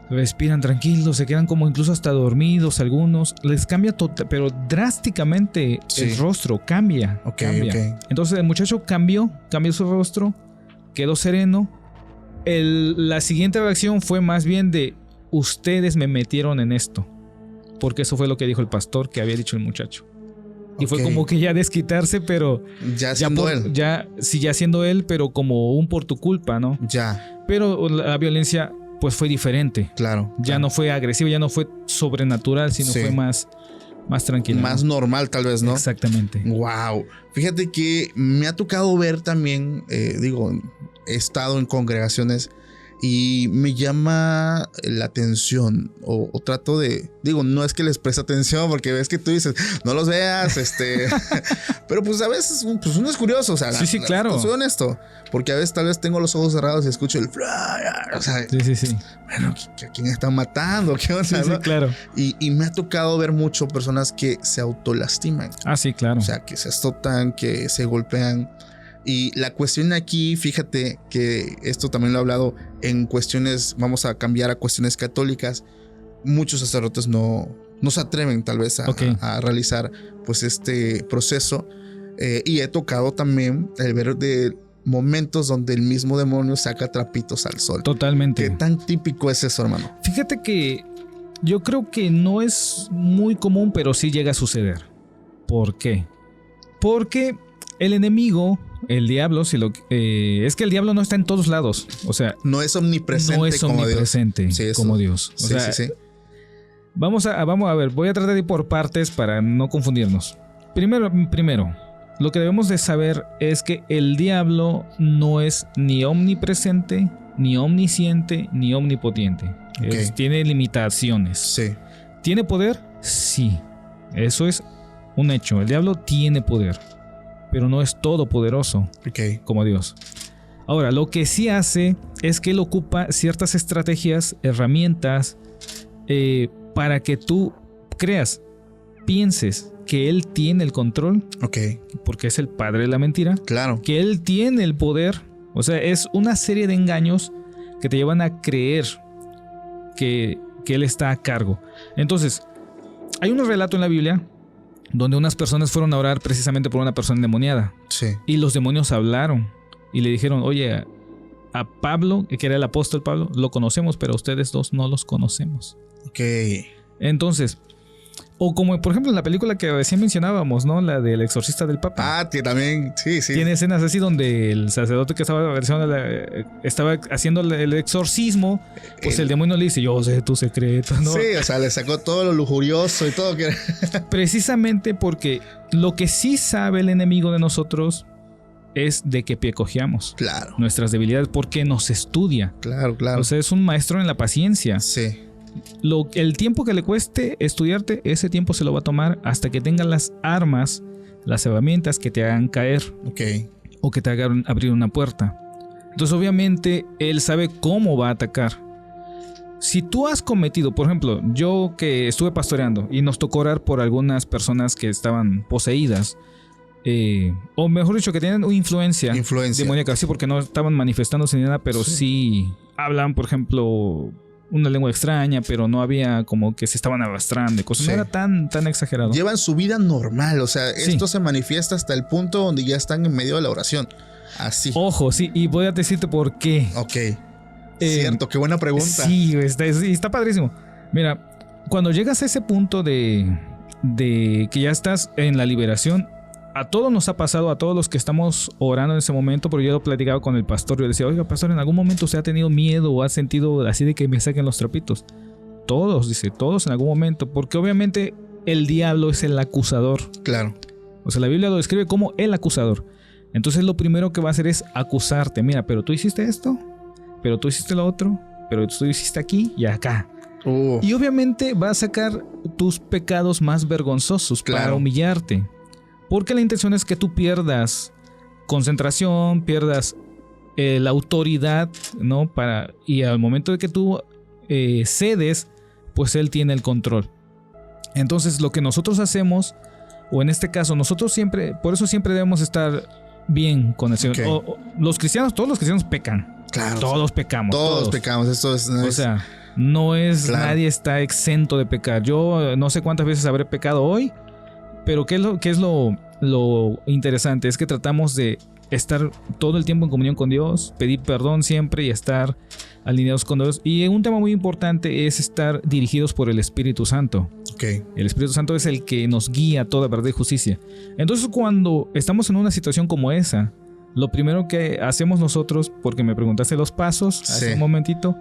Respiran tranquilos, se quedan como incluso hasta dormidos algunos. Les cambia pero drásticamente el rostro, cambia. Entonces el muchacho cambió su rostro, quedó sereno. La siguiente reacción fue más bien de: ustedes me metieron en esto. Porque eso fue lo que dijo el pastor que había dicho el muchacho. Y fue como que ya desquitarse, pero ya siendo él. Ya siendo él, pero como un por tu culpa, ¿no? Pero la violencia pues fue diferente. Ya no fue agresiva, ya no fue sobrenatural, sino fue más tranquila. Más normal, tal vez, ¿no? Exactamente. Wow. Fíjate que me ha tocado ver también, he estado en congregaciones Y me llama la atención o trato de, digo, no es que les preste atención porque ves que tú dices, no los veas, pero pues a veces pues uno es curioso, o sea, sí, claro. Soy honesto, porque a veces tal vez tengo los ojos cerrados y escucho el, o sea, sí. Bueno, ¿a quién están matando? ¿Qué onda? Sí, ¿no? claro. Y me ha tocado ver mucho personas que se autolastiman. Sí, claro. O sea, que se azotan, que se golpean. Y la cuestión aquí, fíjate que esto también lo he hablado en cuestiones, vamos a cambiar a cuestiones católicas. Muchos sacerdotes no se atreven tal vez a realizar pues este proceso. Y he tocado también el ver de momentos donde el mismo demonio saca trapitos al sol. Totalmente. ¿Qué tan típico es eso, hermano? Fíjate que yo creo que no es muy común, pero sí llega a suceder. ¿Por qué? Porque el enemigo, el diablo, es que el diablo no está en todos lados. O sea, no es omnipresente, no es omnipresente como Dios. Sí, sí. Vamos a ver, voy a tratar de ir por partes para no confundirnos. Primero, lo que debemos de saber es que el diablo no es ni omnipresente, ni omnisciente, ni omnipotente. Okay. Tiene limitaciones. Sí. ¿Tiene poder? Sí. Eso es un hecho. El diablo tiene poder, pero no es todopoderoso como Dios. Ahora, lo que sí hace es que él ocupa ciertas estrategias, herramientas, para que tú creas, pienses que él tiene el control, porque es el padre de la mentira, claro, que él tiene el poder. O sea, es una serie de engaños que te llevan a creer que él está a cargo. Entonces, hay un relato en la Biblia donde unas personas fueron a orar precisamente por una persona endemoniada. Sí. Y los demonios hablaron y le dijeron, oye, a Pablo, que era el apóstol Pablo, lo conocemos, pero a ustedes dos no los conocemos. Entonces, o como por ejemplo en la película que recién mencionábamos, ¿no? La del exorcista del Papa. Que también, sí. Tiene escenas así donde el sacerdote que estaba haciendo el exorcismo, pues el demonio le dice, yo sé tu secreto, ¿no? Sí, o sea, le sacó todo lo lujurioso y todo. Precisamente porque lo que sí sabe el enemigo de nosotros es de que pie cojeamos. Claro. Nuestras debilidades, porque nos estudia. Claro. O sea, es un maestro en la paciencia. Sí. El tiempo que le cueste estudiarte, ese tiempo se lo va a tomar hasta que tengan las armas, las herramientas que te hagan caer. O que te hagan abrir una puerta. Entonces, obviamente, él sabe cómo va a atacar. Si tú has cometido, por ejemplo, yo que estuve pastoreando y nos tocó orar por algunas personas que estaban poseídas, o mejor dicho, que tenían una influencia demoníaca, sí, porque no estaban manifestándose ni nada, pero sí hablaban, por ejemplo, una lengua extraña, pero no había como que se estaban arrastrando, cosas. No era tan exagerado. Llevan su vida normal, o sea, esto se manifiesta hasta el punto donde ya están en medio de la oración. Así. Ojo, sí, y voy a decirte por qué. Cierto, qué buena pregunta. Sí, está padrísimo. Mira, cuando llegas a ese punto de que ya estás en la liberación, a todos nos ha pasado, a todos los que estamos orando en ese momento, porque yo lo platicaba con el pastor, yo decía, oiga, pastor, ¿en algún momento usted ha tenido miedo o ha sentido así de que me saquen los trapitos? Todos en algún momento, porque obviamente el diablo es el acusador. Claro. O sea, la Biblia lo describe como el acusador. Entonces lo primero que va a hacer es acusarte. Mira, pero tú hiciste esto, pero tú hiciste lo otro, pero tú hiciste aquí y acá. Y obviamente va a sacar tus pecados más vergonzosos para humillarte. Porque la intención es que tú pierdas concentración, pierdas la autoridad, ¿no? Y al momento de que tú cedes, pues él tiene el control. Entonces lo que nosotros hacemos, o en este caso nosotros siempre, por eso siempre debemos estar bien con el Señor. Los cristianos, todos los cristianos pecan. Claro. Todos pecamos. Todos pecamos. Esto es. O sea, no es, nadie está exento de pecar. Yo no sé cuántas veces habré pecado hoy. Pero ¿qué es lo interesante? Es que tratamos de estar todo el tiempo en comunión con Dios, pedir perdón siempre y estar alineados con Dios. Y un tema muy importante es estar dirigidos por el Espíritu Santo. El Espíritu Santo es el que nos guía a toda verdad y justicia. Entonces, cuando estamos en una situación como esa, lo primero que hacemos nosotros, porque me preguntaste los pasos hace un momentito,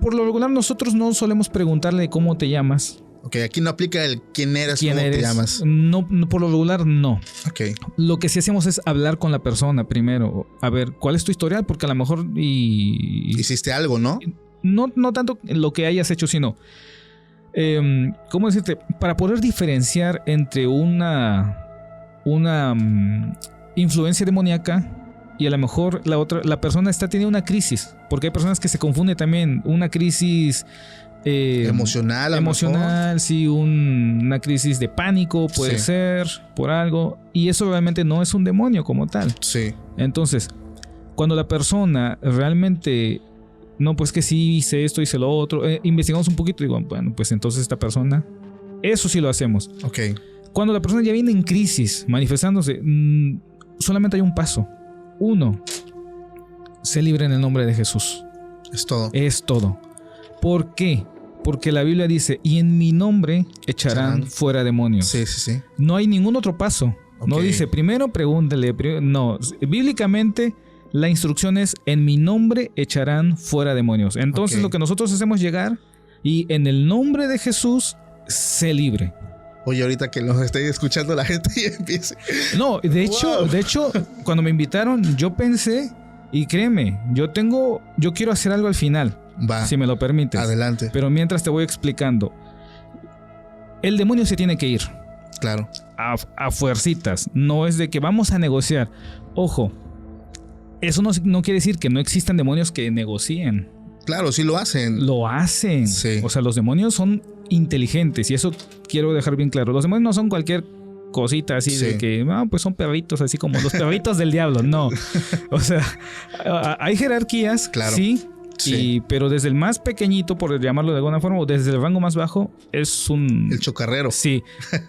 por lo regular nosotros no solemos preguntarle cómo te llamas, Ok, aquí no aplica el quién eres, cómo te llamas. No, por lo regular, no. Ok. Lo que sí hacemos es hablar con la persona primero. A ver, ¿cuál es tu historial? Porque a lo mejor hiciste algo, ¿no? No tanto lo que hayas hecho, sino... ¿cómo decirte? Para poder diferenciar entre una influencia demoníaca y a lo mejor la persona está teniendo una crisis, porque hay personas que se confunden también, una crisis emocional, sí, una crisis de pánico puede ser por algo, y eso realmente no es un demonio como tal. Sí. Entonces, cuando la persona realmente no, pues que sí hice esto, hice lo otro, investigamos un poquito y digo, bueno, pues entonces esta persona, eso sí lo hacemos. Ok. Cuando la persona ya viene en crisis, manifestándose, solamente hay un paso. 1, sé libre en el nombre de Jesús. Es todo. Es todo. ¿Por qué? Porque la Biblia dice, y en mi nombre echarán fuera demonios. Sí, sí, sí. No hay ningún otro paso. Okay. No dice, primero pregúntele. No, bíblicamente la instrucción es, en mi nombre echarán fuera demonios. Entonces lo que nosotros hacemos es llegar y en el nombre de Jesús, sé libre. Oye, ahorita que los estoy escuchando la gente y empiece. No, de hecho, cuando me invitaron, yo pensé, y créeme, yo quiero hacer algo al final. Va. Si me lo permites. Adelante. Pero mientras te voy explicando. El demonio se tiene que ir. Claro. A fuercitas. No es de que vamos a negociar. Ojo, eso no quiere decir que no existan demonios que negocien. Claro, sí lo hacen. Lo hacen. Sí. O sea, los demonios son inteligentes y eso quiero dejar bien claro. Los demonios no son cualquier cosita así de que, pues son perritos así como los perritos del diablo. No. O sea, hay jerarquías, claro. Sí. Pero desde el más pequeñito, por llamarlo de alguna forma, o desde el rango más bajo, es el chocarrero. Sí,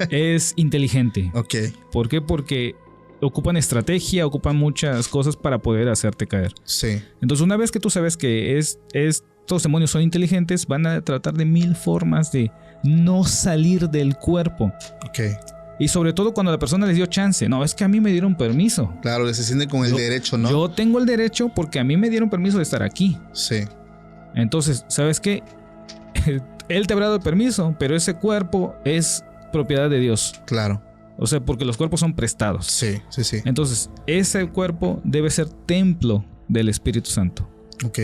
es inteligente. Ok. ¿Por qué? Porque ocupan estrategia, ocupan muchas cosas para poder hacerte caer. Sí. Entonces, una vez que tú sabes que estos demonios son inteligentes, van a tratar de 1000 formas de no salir del cuerpo. Ok. Y sobre todo cuando la persona les dio chance. No, es que a mí me dieron permiso. Claro, se sienten con el derecho, ¿no? Yo tengo el derecho porque a mí me dieron permiso de estar aquí. Sí. Entonces, ¿sabes qué? Él te habrá dado permiso, pero ese cuerpo es propiedad de Dios. Claro. O sea, porque los cuerpos son prestados. Sí. Entonces, ese cuerpo debe ser templo del Espíritu Santo. Ok.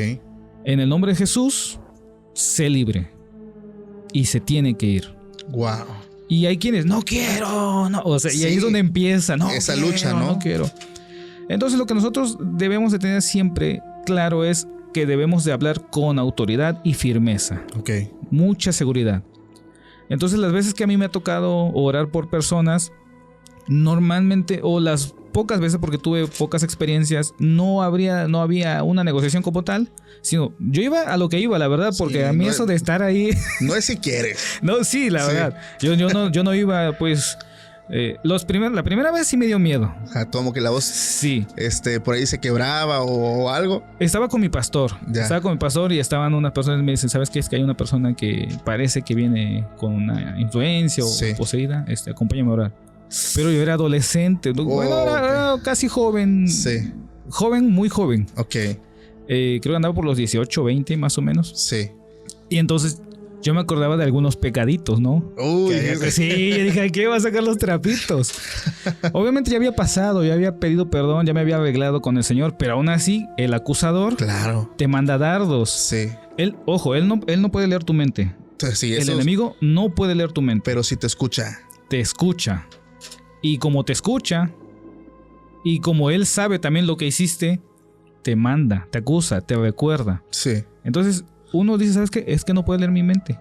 En el nombre de Jesús, sé libre. Y se tiene que ir. Wow. Y hay quienes, no quiero, no. O sea, y ahí es donde empieza, no esa quiero, lucha, ¿no? No quiero. Entonces, lo que nosotros debemos de tener siempre claro es que debemos de hablar con autoridad y firmeza. Ok. Mucha seguridad. Entonces, las veces que a mí me ha tocado orar por personas, normalmente, o las pocas veces, porque tuve pocas experiencias, no había una negociación como tal, sino yo iba a lo que iba, la verdad, porque a mí eso de estar ahí... No es si quieres. No, sí, la verdad. Yo no iba, pues... la primera vez sí me dio miedo. Como que la voz por ahí se quebraba o algo. Estaba con mi pastor. Y estaban unas personas y me dicen, ¿sabes qué? Es que hay una persona que parece que viene con una influencia o poseída. Acompáñame a orar. Pero yo era adolescente. Era casi joven. Sí. Muy joven. Ok. Creo que andaba por los 18, 20 más o menos. Sí. Y entonces... yo me acordaba de algunos pecaditos, ¿no? Uy, sí, yo dije, ¿qué va a sacar los trapitos? Obviamente ya había pasado, ya había pedido perdón, ya me había arreglado con el Señor, pero aún así, el acusador te manda dardos. Sí. Él no puede leer tu mente. Sí, el enemigo no puede leer tu mente. Pero sí te escucha. Te escucha. Y como te escucha, y como él sabe también lo que hiciste, te manda, te acusa, te recuerda. Sí. Entonces... uno dice, ¿sabes qué? Es que no puede leer mi mente.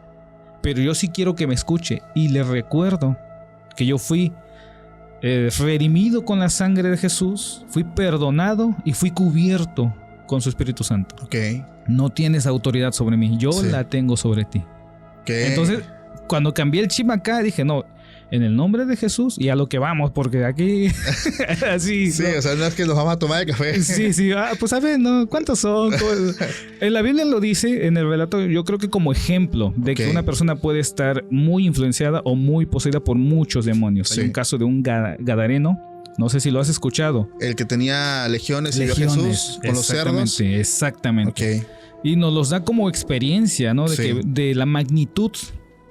Pero yo sí quiero que me escuche. Y le recuerdo que yo fui redimido con la sangre de Jesús. Fui perdonado y fui cubierto con su Espíritu Santo. Ok. No tienes autoridad sobre mí. Yo la tengo sobre ti. Okay. Entonces, cuando cambié el chip acá, dije, no... en el nombre de Jesús y a lo que vamos, porque aquí así. Sí, ¿no? O sea, no es que nos vamos a tomar el café. Sí. Pues a ver, ¿no? ¿Cuántos son? En la Biblia lo dice, en el relato, yo creo que como ejemplo de que una persona puede estar muy influenciada o muy poseída por muchos demonios. Sí. Hay un caso de un gadareno. No sé si lo has escuchado. El que tenía legiones y vio a Jesús con los cerdos. Exactamente. Okay. Y nos los da como experiencia, ¿no? De la magnitud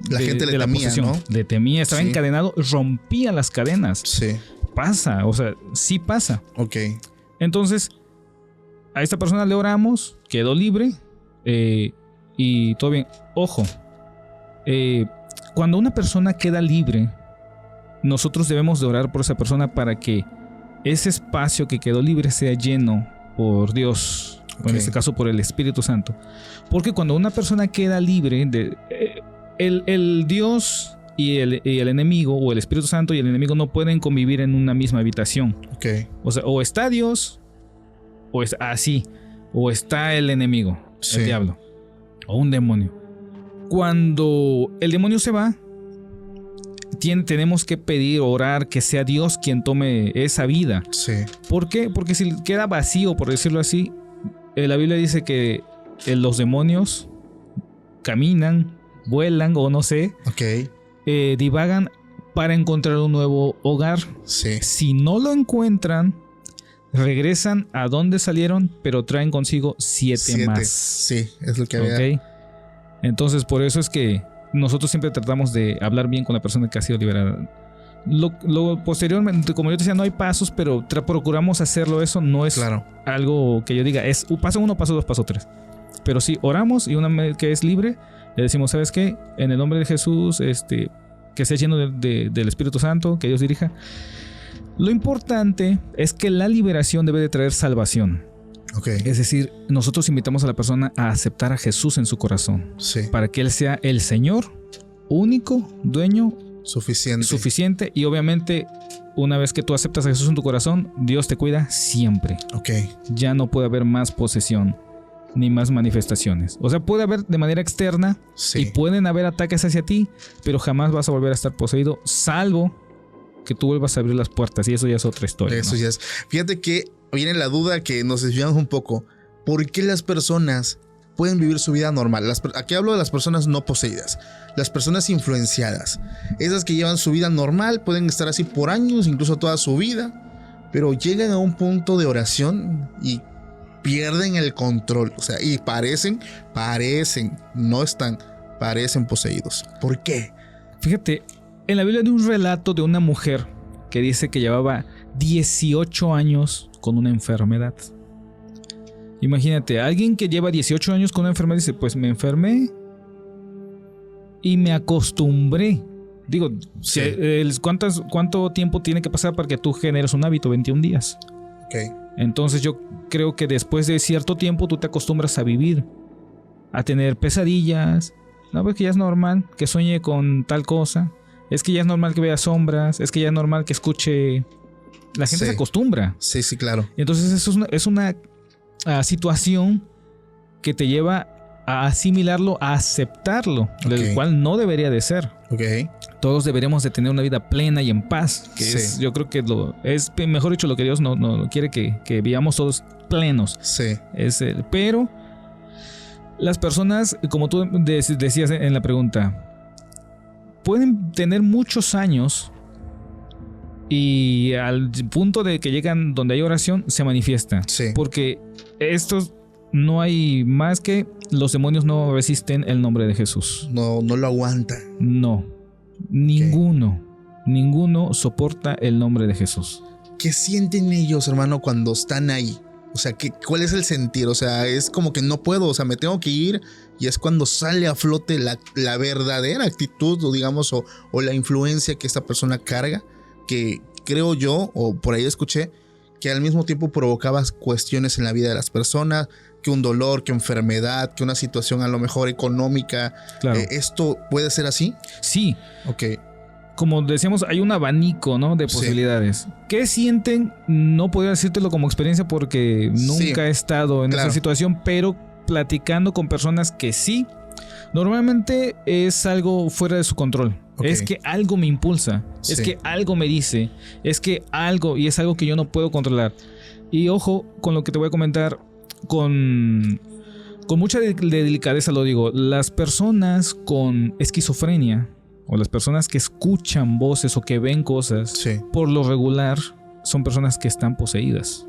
La gente le temía, ¿no? Le temía, estaba encadenado, rompía las cadenas. Sí. Pasa, o sea, sí pasa. Ok. Entonces, a esta persona le oramos, quedó libre y todo bien. Ojo, cuando una persona queda libre, nosotros debemos de orar por esa persona para que ese espacio que quedó libre sea lleno por Dios, o en este caso por el Espíritu Santo. Porque cuando una persona queda libre, el Dios y el enemigo, o el Espíritu Santo y el enemigo, no pueden convivir en una misma habitación. Okay. O sea, o está Dios, o es así, o está el enemigo, el diablo, o un demonio. Cuando el demonio se va, tenemos que pedir, orar que sea Dios quien tome esa vida. Sí. ¿Por qué? Porque si queda vacío, por decirlo así, la Biblia dice que los demonios caminan, vuelan o no sé, divagan para encontrar un nuevo hogar. Sí. Si no lo encuentran, regresan a donde salieron, pero traen consigo 7 más. Sí, es lo que había. ¿Okay? Entonces, por eso es que nosotros siempre tratamos de hablar bien con la persona que ha sido liberada. Lo posteriormente, como yo te decía, no hay pasos, pero procuramos hacerlo. Eso no es algo que yo diga, es paso 1, paso 2, paso 3. Pero sí, oramos y una vez que es libre, le decimos, ¿sabes qué? En el nombre de Jesús, que sea lleno del Espíritu Santo, que Dios dirija. Lo importante es que la liberación debe de traer salvación. Es decir, nosotros invitamos a la persona a aceptar a Jesús en su corazón. Para que Él sea el Señor, único, dueño, suficiente. Y obviamente, una vez que tú aceptas a Jesús en tu corazón, Dios te cuida siempre. Ya no puede haber más posesión ni más manifestaciones. O sea, puede haber de manera externa y pueden haber ataques hacia ti, pero jamás vas a volver a estar poseído, salvo que tú vuelvas a abrir las puertas, y eso ya es otra historia. Eso ya es. Fíjate que viene la duda, que nos desviamos un poco. ¿Por qué las personas pueden vivir su vida normal? Aquí hablo de las personas no poseídas, las personas influenciadas, esas que llevan su vida normal, pueden estar así por años, incluso toda su vida, pero llegan a un punto de oración y pierden el control. O sea, y parecen poseídos. ¿Por qué? Fíjate, en la Biblia hay un relato de una mujer que dice que llevaba 18 años con una enfermedad. Imagínate, alguien que lleva 18 años con una enfermedad dice, pues me enfermé y me acostumbré. Digo, ¿cuánto tiempo tiene que pasar para que tú generes un hábito? 21 días. Entonces yo creo que después de cierto tiempo tú te acostumbras a vivir, a tener pesadillas. No, pues que ya es normal que sueñe con tal cosa. Es que ya es normal que vea sombras. Es que ya es normal que escuche. La gente se acostumbra. Sí, claro. Entonces eso es una situación que te lleva a asimilarlo, a aceptarlo, el cual no debería de ser. Todos deberíamos de tener una vida plena y en paz, que es, yo creo que es mejor dicho, lo que Dios no quiere que vivamos todos plenos. Pero las personas, como tú decías en la pregunta, pueden tener muchos años y al punto de que llegan donde hay oración se manifiesta. Porque estos no hay más que los demonios no resisten el nombre de Jesús. No lo aguantan. No, ninguno soporta el nombre de Jesús. ¿Qué sienten ellos, hermano, cuando están ahí? O sea, ¿cuál es el sentir? O sea, es como que no puedo, o sea, me tengo que ir, y es cuando sale a flote la verdadera actitud, o digamos, o la influencia que esta persona carga, que creo yo, o por ahí escuché, que al mismo tiempo provocaba cuestiones en la vida de las personas, que un dolor, que enfermedad, que una situación a lo mejor económica. ¿Esto puede ser así? Sí. Como decíamos, hay un abanico, ¿no?, de posibilidades. ¿Qué sienten? No podría decírtelo como experiencia porque nunca he estado en esa situación, pero platicando con personas que sí, normalmente es algo fuera de su control. Es que algo me impulsa, es que algo me dice, es que algo, y es algo que yo no puedo controlar. Y ojo con lo que te voy a comentar, con mucha delicadeza lo digo, las personas con esquizofrenia o las personas que escuchan voces o que ven cosas, por lo regular son personas que están poseídas.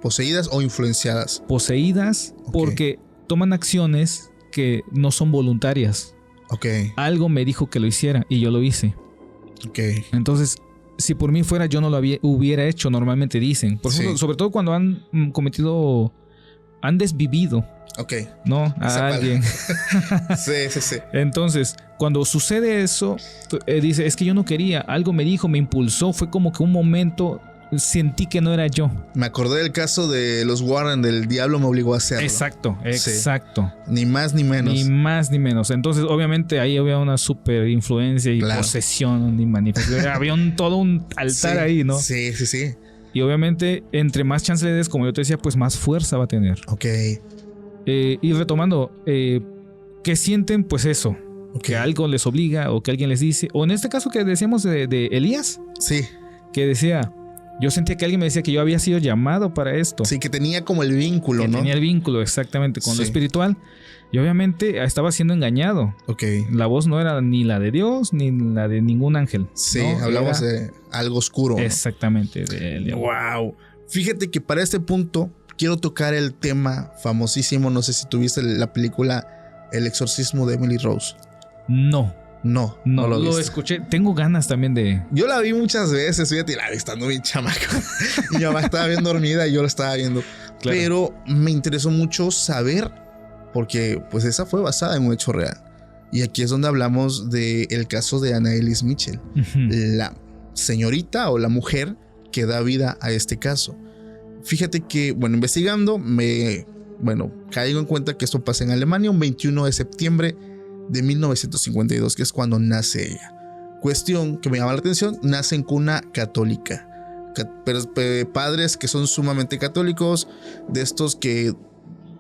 ¿Poseídas o influenciadas? Poseídas porque toman acciones que no son voluntarias. Ok. Algo me dijo que lo hiciera y yo lo hice. Ok. Entonces, si por mí fuera, yo no lo hubiera hecho, normalmente dicen. Por ejemplo, sobre todo cuando han desvivido. Ok. ¿No? A alguien. Sí. Entonces, cuando sucede eso, dice, es que yo no quería, algo me dijo, me impulsó, fue como que un momento sentí que no era yo. Me acordé del caso de los Warren, del diablo me obligó a hacerlo. Exacto. Sí. Ni más ni menos. Ni más ni menos. Entonces, obviamente, ahí había una super influencia y posesión y manifestación. Había todo un altar ahí, ¿no? Sí. Y obviamente, entre más chance le des, como yo te decía, pues más fuerza va a tener. Ok. Y retomando, ¿qué sienten? Pues eso. Que algo les obliga o que alguien les dice. O en este caso que decíamos de Elías. Sí. Que decía... Yo sentía que alguien me decía que yo había sido llamado para esto. Sí, que tenía como el vínculo, ¿no? Tenía el vínculo exactamente con lo espiritual. Y obviamente estaba siendo engañado. Ok. La voz no era ni la de Dios ni la de ningún ángel. Sí, ¿no? Hablamos de algo oscuro, ¿no? Exactamente. Wow. Fíjate que para este punto quiero tocar el tema famosísimo. No sé si tuviste la película El exorcismo de Emily Rose. No lo escuché. Tengo ganas también de... Yo la vi muchas veces, fíjate, la vi estando bien chamaco. Mi mamá estaba bien dormida y yo la estaba viendo. Claro. Pero me interesó mucho saber, porque pues esa fue basada en un hecho real. Y aquí es donde hablamos del caso de Annalise Mitchell, la señorita o la mujer que da vida a este caso. Fíjate que, bueno, investigando, caigo en cuenta que esto pasa en Alemania un 21 de septiembre de 1952, que es cuando nace ella. Cuestión que me llama la atención, nace en cuna católica. Padres que son sumamente católicos, de estos que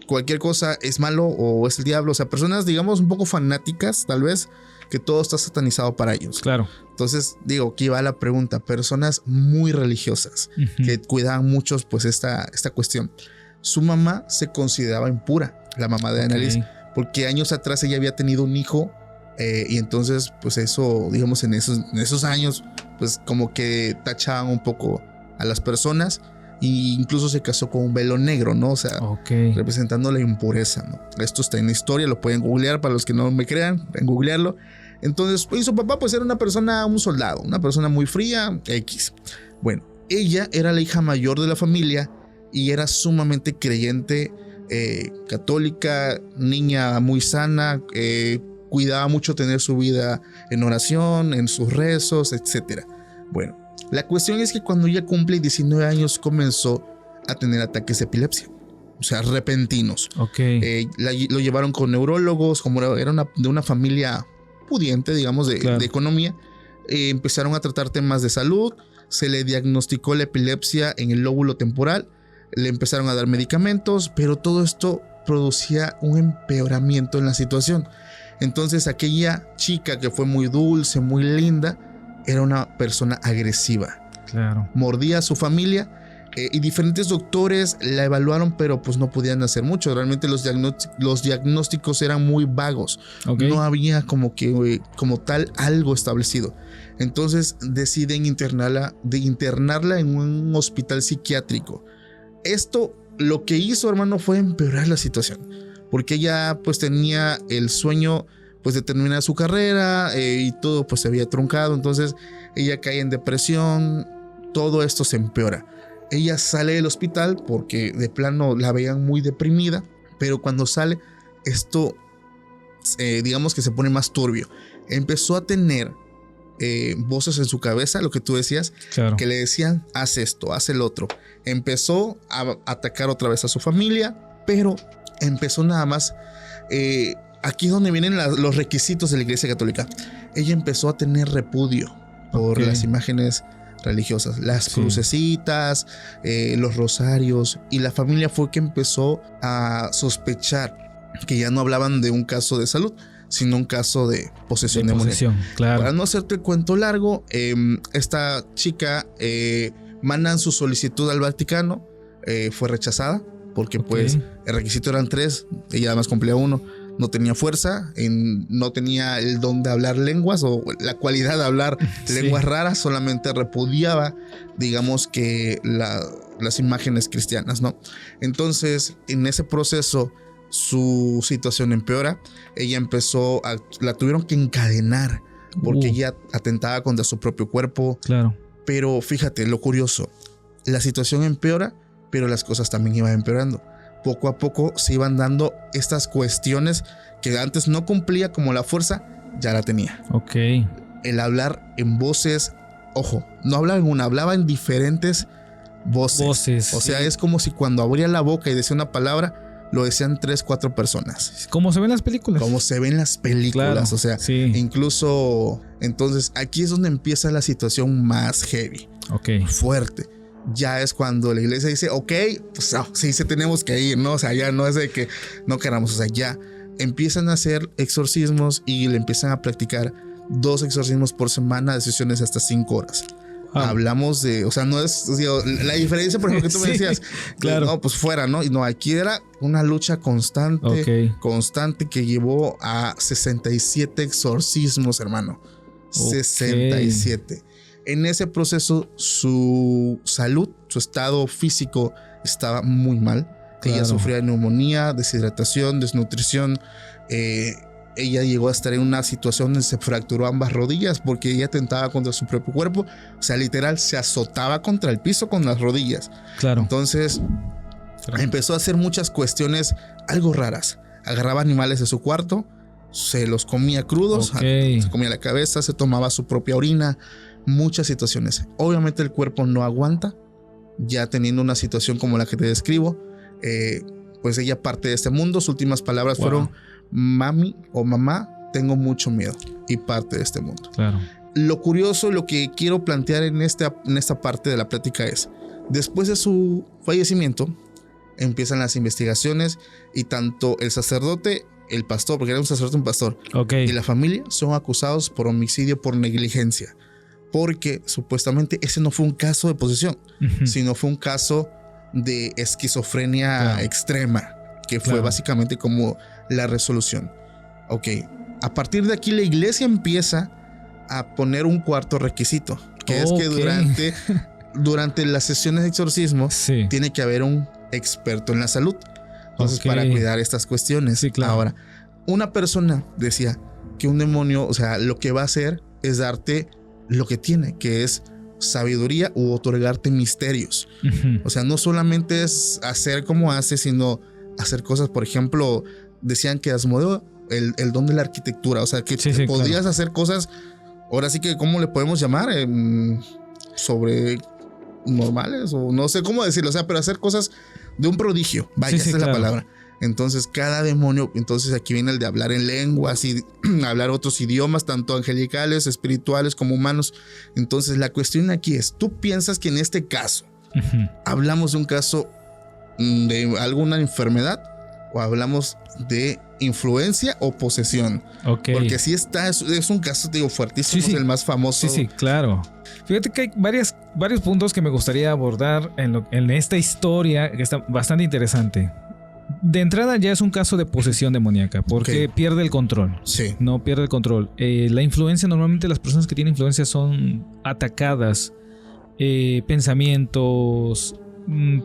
cualquier cosa es malo o es el diablo, o sea, personas digamos un poco fanáticas, tal vez, que todo está satanizado para ellos. Claro. Entonces, digo, aquí va la pregunta, personas muy religiosas que cuidaban mucho pues esta cuestión. Su mamá se consideraba impura, la mamá de Annalise, porque años atrás ella había tenido un hijo y entonces pues eso, digamos, en esos años pues como que tachaban un poco a las personas e incluso se casó con un velo negro, ¿no? O sea, representando la impureza, ¿no? Esto está en la historia, lo pueden googlear para los que no me crean, pueden googlearlo. Entonces, pues, su papá pues era una persona, un soldado, una persona muy fría, X. Bueno, ella era la hija mayor de la familia y era sumamente creyente, católica, niña muy sana, cuidaba mucho tener su vida en oración, en sus rezos, etc. Bueno, la cuestión es que cuando ella cumple 19 años comenzó a tener ataques de epilepsia, o sea, repentinos. Lo llevaron con neurólogos, como era de una familia pudiente, digamos, de economía. Empezaron a tratar temas de salud, se le diagnosticó la epilepsia en el lóbulo temporal, le empezaron a dar medicamentos, pero todo esto producía un empeoramiento en la situación. Entonces aquella chica que fue muy dulce, muy linda, era una persona agresiva. Claro. Mordía a su familia y diferentes doctores la evaluaron, pero pues no podían hacer mucho. Realmente los diagnósticos eran muy vagos. No había como tal algo establecido. Entonces deciden internarla en un hospital psiquiátrico. Esto lo que hizo, hermano, fue empeorar la situación, porque ella pues tenía el sueño pues de terminar su carrera y todo pues se había truncado. Entonces ella cae en depresión, todo esto se empeora. Ella sale del hospital porque de plano la veían muy deprimida, pero cuando sale esto digamos que se pone más turbio. Empezó a tener voces en su cabeza, lo que tú decías, que le decían haz esto, haz el otro. Empezó a atacar otra vez a su familia, pero empezó nada más aquí es donde vienen los requisitos de la Iglesia Católica. Ella empezó a tener repudio por las imágenes religiosas, las crucecitas, los rosarios, y la familia fue que empezó a sospechar que ya no hablaban de un caso de salud, sino un caso de posesión demoníaca. Claro. Para no hacerte el cuento largo, esta chica mandan su solicitud al Vaticano, fue rechazada porque pues el requisito eran 3, ella además cumplía 1, no tenía fuerza, no tenía el don de hablar lenguas o la cualidad de hablar lenguas raras, solamente repudiaba, digamos que las imágenes cristianas, ¿no? Entonces en ese proceso su situación empeora. Ella la tuvieron que encadenar porque ella atentaba contra su propio cuerpo. Claro. Pero fíjate, lo curioso, la situación empeora, pero las cosas también iban empeorando. Poco a poco se iban dando estas cuestiones que antes no cumplía, como la fuerza, ya la tenía. Ok. El hablar en voces, ojo, no hablaba en una, hablaba en diferentes voces. O sea, es como si cuando abría la boca y decía una palabra, lo decían 3, 4 personas. Como se ven las películas. Como se ven las películas. Claro, o sea, incluso. Entonces, aquí es donde empieza la situación más heavy. Ok. Fuerte. Ya es cuando la iglesia dice, ok, pues sí, tenemos que ir, ¿no? O sea, ya no es de que no queramos, o sea, ya empiezan a hacer exorcismos y le empiezan a practicar 2 exorcismos por semana de sesiones hasta 5 horas. Hablamos de, o sea, no es, o sea, la diferencia, por ejemplo, que tú me decías, claro. No, pues fuera, ¿no? Y no, aquí era una lucha constante, constante que llevó a 67 exorcismos, hermano. 67. En ese proceso, su salud, su estado físico estaba muy mal. Claro. Ella sufría de neumonía, deshidratación, desnutrición. Ella llegó a estar en una situación donde se fracturó ambas rodillas porque ella atentaba contra su propio cuerpo. O sea, literal, se azotaba contra el piso con las rodillas. Claro. Entonces, empezó a hacer muchas cuestiones algo raras. Agarraba animales de su cuarto, se los comía crudos, se comía la cabeza, se tomaba su propia orina. Muchas situaciones. Obviamente el cuerpo no aguanta. Ya teniendo una situación como la que te describo, pues ella parte de este mundo. Sus últimas palabras fueron: mami o mamá, tengo mucho miedo, y parte de este mundo. Claro. Lo curioso, lo que quiero plantear en esta parte de la plática es: después de su fallecimiento empiezan las investigaciones y tanto el sacerdote, el pastor, porque era un sacerdote, un pastor, y la familia son acusados por homicidio por negligencia. Porque supuestamente ese no fue un caso de posesión, sino fue un caso de esquizofrenia extrema, que fue básicamente como la resolución. Ok, a partir de aquí la iglesia empieza a poner un cuarto requisito, que es que durante las sesiones de exorcismo tiene que haber un experto en la salud. Entonces, para cuidar estas cuestiones. Sí, claro. Ahora, una persona decía que un demonio, o sea, lo que va a hacer es darte lo que tiene, que es sabiduría u otorgarte misterios. O sea, no solamente es hacer como hace, sino hacer cosas. Por ejemplo, decían que Asmodeo, el don de la arquitectura, o sea, que podías hacer cosas, ahora sí que, ¿cómo le podemos llamar? Sobre normales, o no sé cómo decirlo, o sea, pero hacer cosas de un prodigio, vaya, esa es la palabra. Entonces, cada demonio, entonces aquí viene el de hablar en lenguas y hablar otros idiomas, tanto angelicales, espirituales como humanos. Entonces, la cuestión aquí es, ¿tú piensas que en este caso hablamos de un caso de alguna enfermedad o hablamos de influencia o posesión? Porque sí es un caso, digo, fuertísimo, el más famoso. Sí, claro. Fíjate que hay varios puntos que me gustaría abordar en esta historia, que está bastante interesante. De entrada ya es un caso de posesión demoníaca, porque pierde el control. Sí. No pierde el control. La influencia, normalmente las personas que tienen influencia son atacadas, pensamientos,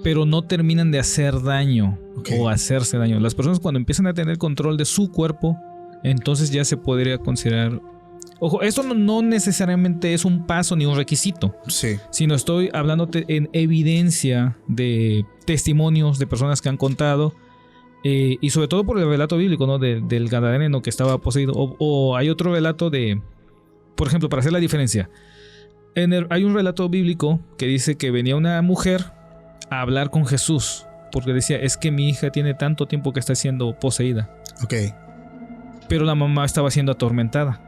pero no terminan de hacer daño o hacerse daño. Las personas, cuando empiezan a tener control de su cuerpo, entonces ya se podría considerar... Ojo, esto no necesariamente es un paso ni un requisito, sino estoy hablándote en evidencia de testimonios de personas que han contado, y sobre todo por el relato bíblico, ¿no? Del gadareno que estaba poseído, o hay otro relato de, por ejemplo, para hacer la diferencia, hay un relato bíblico que dice que venía una mujer a hablar con Jesús, porque decía, es que mi hija tiene tanto tiempo que está siendo poseída. Pero la mamá estaba siendo atormentada.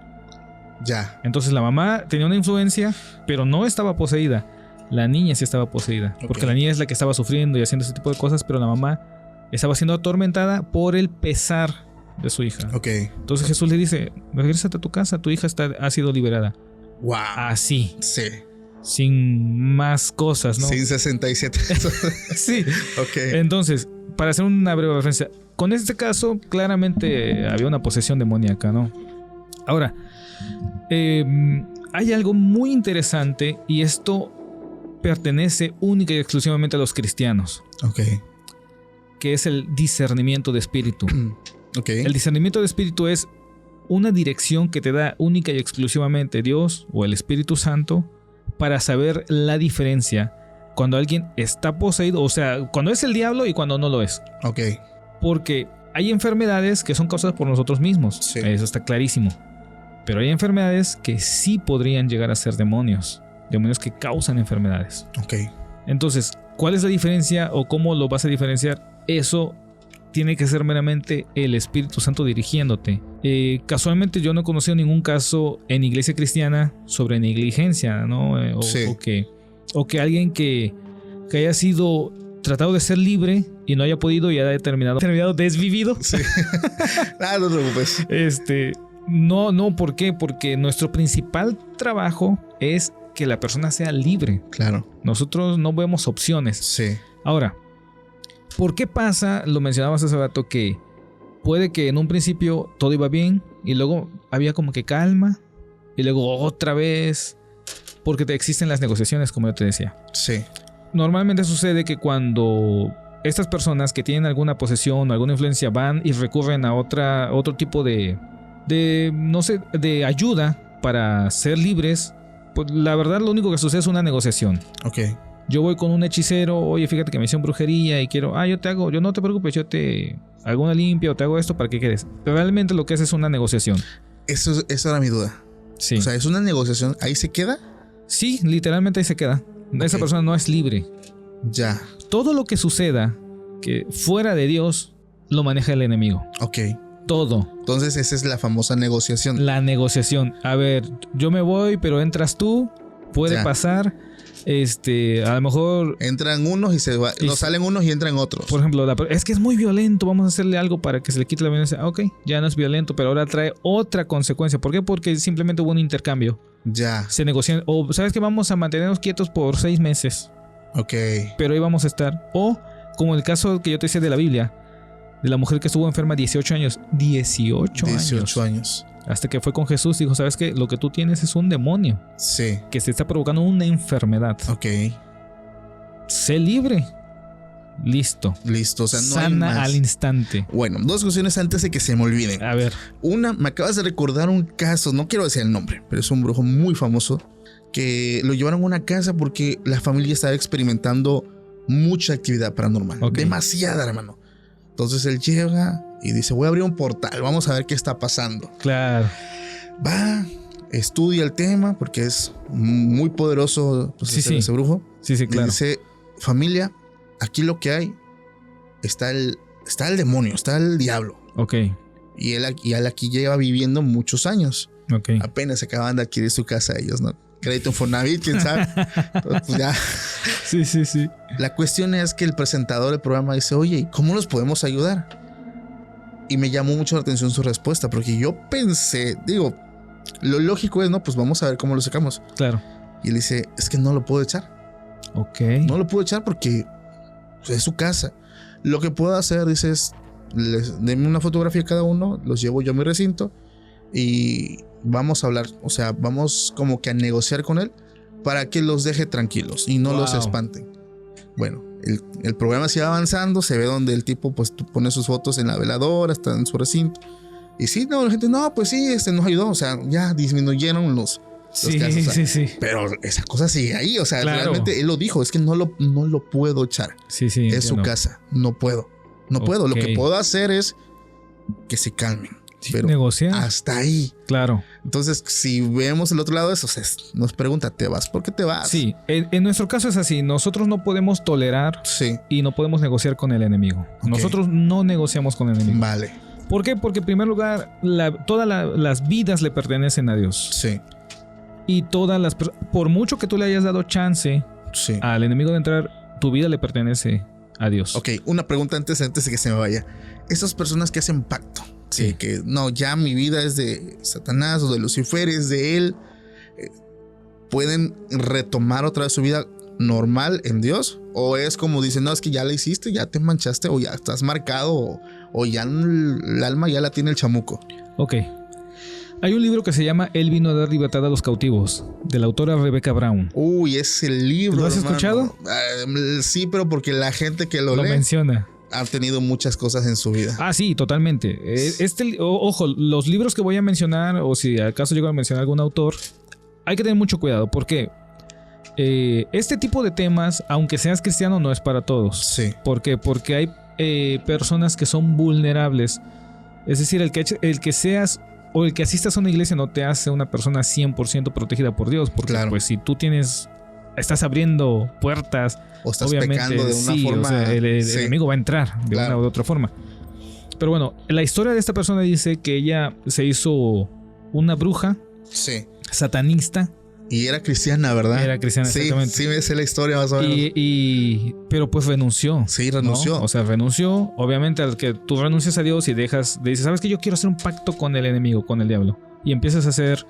Ya. Entonces la mamá tenía una influencia, pero no estaba poseída. La niña sí estaba poseída, porque la niña es la que estaba sufriendo y haciendo ese tipo de cosas, pero la mamá estaba siendo atormentada por el pesar de su hija. Entonces Jesús le dice, regrésate a tu casa, tu hija ha sido liberada. Wow. Así. Sí. Sin más cosas, ¿no? Sin 67. Sí. Entonces, para hacer una breve referencia, con este caso claramente había una posesión demoníaca, ¿no? Ahora, hay algo muy interesante, y esto pertenece única y exclusivamente a los cristianos. que es el discernimiento de espíritu. Okay. El discernimiento de espíritu es una dirección que te da única y exclusivamente Dios o el Espíritu Santo para saber la diferencia cuando alguien está poseído, o sea, cuando es el diablo y cuando no lo es. Ok. Porque hay enfermedades que son causadas por nosotros mismos. Sí. Eso está clarísimo. Pero hay enfermedades que sí podrían llegar a ser demonios. Demonios que causan enfermedades. Ok. Entonces, ¿cuál es la diferencia o cómo lo vas a diferenciar? Eso tiene que ser meramente el Espíritu Santo dirigiéndote. Casualmente yo no he conocido ningún caso en iglesia cristiana sobre negligencia, ¿no? Sí. O que alguien que haya sido tratado de ser libre y no haya podido y haya terminado desvivido. Sí. No te preocupes. No, ¿por qué? Porque nuestro principal trabajo es que la persona sea libre. Claro. Nosotros no vemos opciones. Sí. Ahora, ¿por qué pasa? Lo mencionabas hace rato que puede que en un principio todo iba bien y luego había como que calma y luego otra vez, porque existen las negociaciones, como yo te decía. Sí. Normalmente sucede que cuando estas personas que tienen alguna posesión o alguna influencia van y recurren a otro tipo de ayuda para ser libres, pues la verdad lo único que sucede es una negociación. Ok. Yo voy con un hechicero, oye, fíjate que me hicieron brujería y quiero, yo no te preocupes, yo te hago una limpia o te hago esto para que quedes. Realmente lo que es una negociación. Eso era mi duda. Sí. O sea, es una negociación, ¿ahí se queda? Sí, literalmente ahí se queda. Okay. Esa persona no es libre. Ya. Todo lo que suceda que fuera de Dios lo maneja el enemigo. Ok. Todo. Entonces esa es la famosa negociación. La negociación. A ver, yo me voy, pero entras tú. Puede pasar. A lo mejor entran unos y se va, no salen unos y entran otros. Por ejemplo, es que es muy violento, vamos a hacerle algo para que se le quite la violencia. Ok, ya no es violento, pero ahora trae otra consecuencia. ¿Por qué? Porque simplemente hubo un intercambio. Ya. Se negocian. O sabes que vamos a mantenernos quietos por 6 meses. Ok. Pero ahí vamos a estar. O como el caso que yo te decía de la Biblia, de la mujer que estuvo enferma 18 años. 18 años. Hasta que fue con Jesús y dijo, ¿sabes qué? Lo que tú tienes es un demonio. Sí. Que se está provocando una enfermedad. Ok. Sé libre. Listo. O sea, no sana hay más. Al instante. Bueno, 2 cuestiones antes de que se me olviden. A ver. Una, me acabas de recordar un caso, no quiero decir el nombre, pero es un brujo muy famoso que lo llevaron a una casa porque la familia estaba experimentando mucha actividad paranormal. Okay. Demasiada, hermano. Entonces él llega y dice, voy a abrir un portal, vamos a ver qué está pasando. Claro. Va, estudia el tema porque es muy poderoso pues, ese brujo. Sí, claro. Y dice, familia, aquí lo que hay, está el demonio, está el diablo. Ok. Y él aquí lleva viviendo muchos años. Ok. Apenas acaban de adquirir su casa ellos, ¿no? Crédito Infonavit, quién sabe. Pues ya. Sí. La cuestión es que el presentador del programa dice, oye, ¿cómo nos podemos ayudar? Y me llamó mucho la atención su respuesta, porque yo pensé, digo, lo lógico es, no, pues vamos a ver cómo lo sacamos. Claro. Y él dice, es que no lo puedo echar. Ok. No lo puedo echar porque es su casa. Lo que puedo hacer, dice, es, denme una fotografía cada uno, los llevo yo a mi recinto y vamos a hablar, o sea, vamos como que a negociar con él para que los deje tranquilos y no los espanten. Bueno, el programa sigue avanzando, se ve donde el tipo pues pone sus fotos en la veladora, está en su recinto. Y sí, no, la gente, no, pues sí, nos ayudó, o sea, ya disminuyeron los casos. O sea, sí. Pero esa cosa sigue ahí, o sea, claro. Realmente él lo dijo, es que no lo puedo echar. Sí, es entiendo. su casa, no puedo. No puedo, lo que puedo hacer es que se calmen. Sí, pero negociar. Hasta ahí. Claro. Entonces, si vemos el otro lado de eso, nos pregunta, ¿te vas? ¿Por qué te vas? Sí, en nuestro caso es así. Nosotros no podemos tolerar y no podemos negociar con el enemigo. Okay. Nosotros no negociamos con el enemigo. Vale. ¿Por qué? Porque en primer lugar, todas las vidas le pertenecen a Dios. Sí. Y por mucho que tú le hayas dado chance al enemigo de entrar, tu vida le pertenece a Dios. Ok, una pregunta antes de que se me vaya. Esas personas que hacen pacto. Sí, que no, ya mi vida es de Satanás o de Lucifer, es de él. ¿Pueden retomar otra vez su vida normal en Dios? ¿O es como dicen, no, es que ya la hiciste, ya te manchaste o ya estás marcado o ya el alma ya la tiene el chamuco? Ok. Hay un libro que se llama Él vino a dar libertad a los cautivos, de la autora Rebecca Brown. Uy, ese libro. ¿Lo has escuchado? Sí, pero porque la gente que lo lee menciona. ha tenido muchas cosas en su vida. Ah, sí, totalmente. Ojo, los libros que voy a mencionar, o si acaso llego a mencionar algún autor, hay que tener mucho cuidado, porque este tipo de temas, aunque seas cristiano, no es para todos. Sí. ¿Por qué? Porque hay personas que son vulnerables. Es decir, el que seas o el que asistas a una iglesia no te hace una persona 100% protegida por Dios. Porque pues si tú estás abriendo puertas, o estás obviamente, pecando de una forma, o sea, el enemigo va a entrar de una u otra forma. Pero bueno, la historia de esta persona dice que ella se hizo una bruja, satanista. Y era cristiana, ¿verdad? Era cristiana, exactamente. Sí, me sé la historia más o menos. Pero pues renunció. Sí, renunció. ¿No? O sea, renunció. Obviamente, al que tú renuncias a Dios y dices, ¿sabes qué? Yo quiero hacer un pacto con el enemigo, con el diablo. Y empiezas a hacer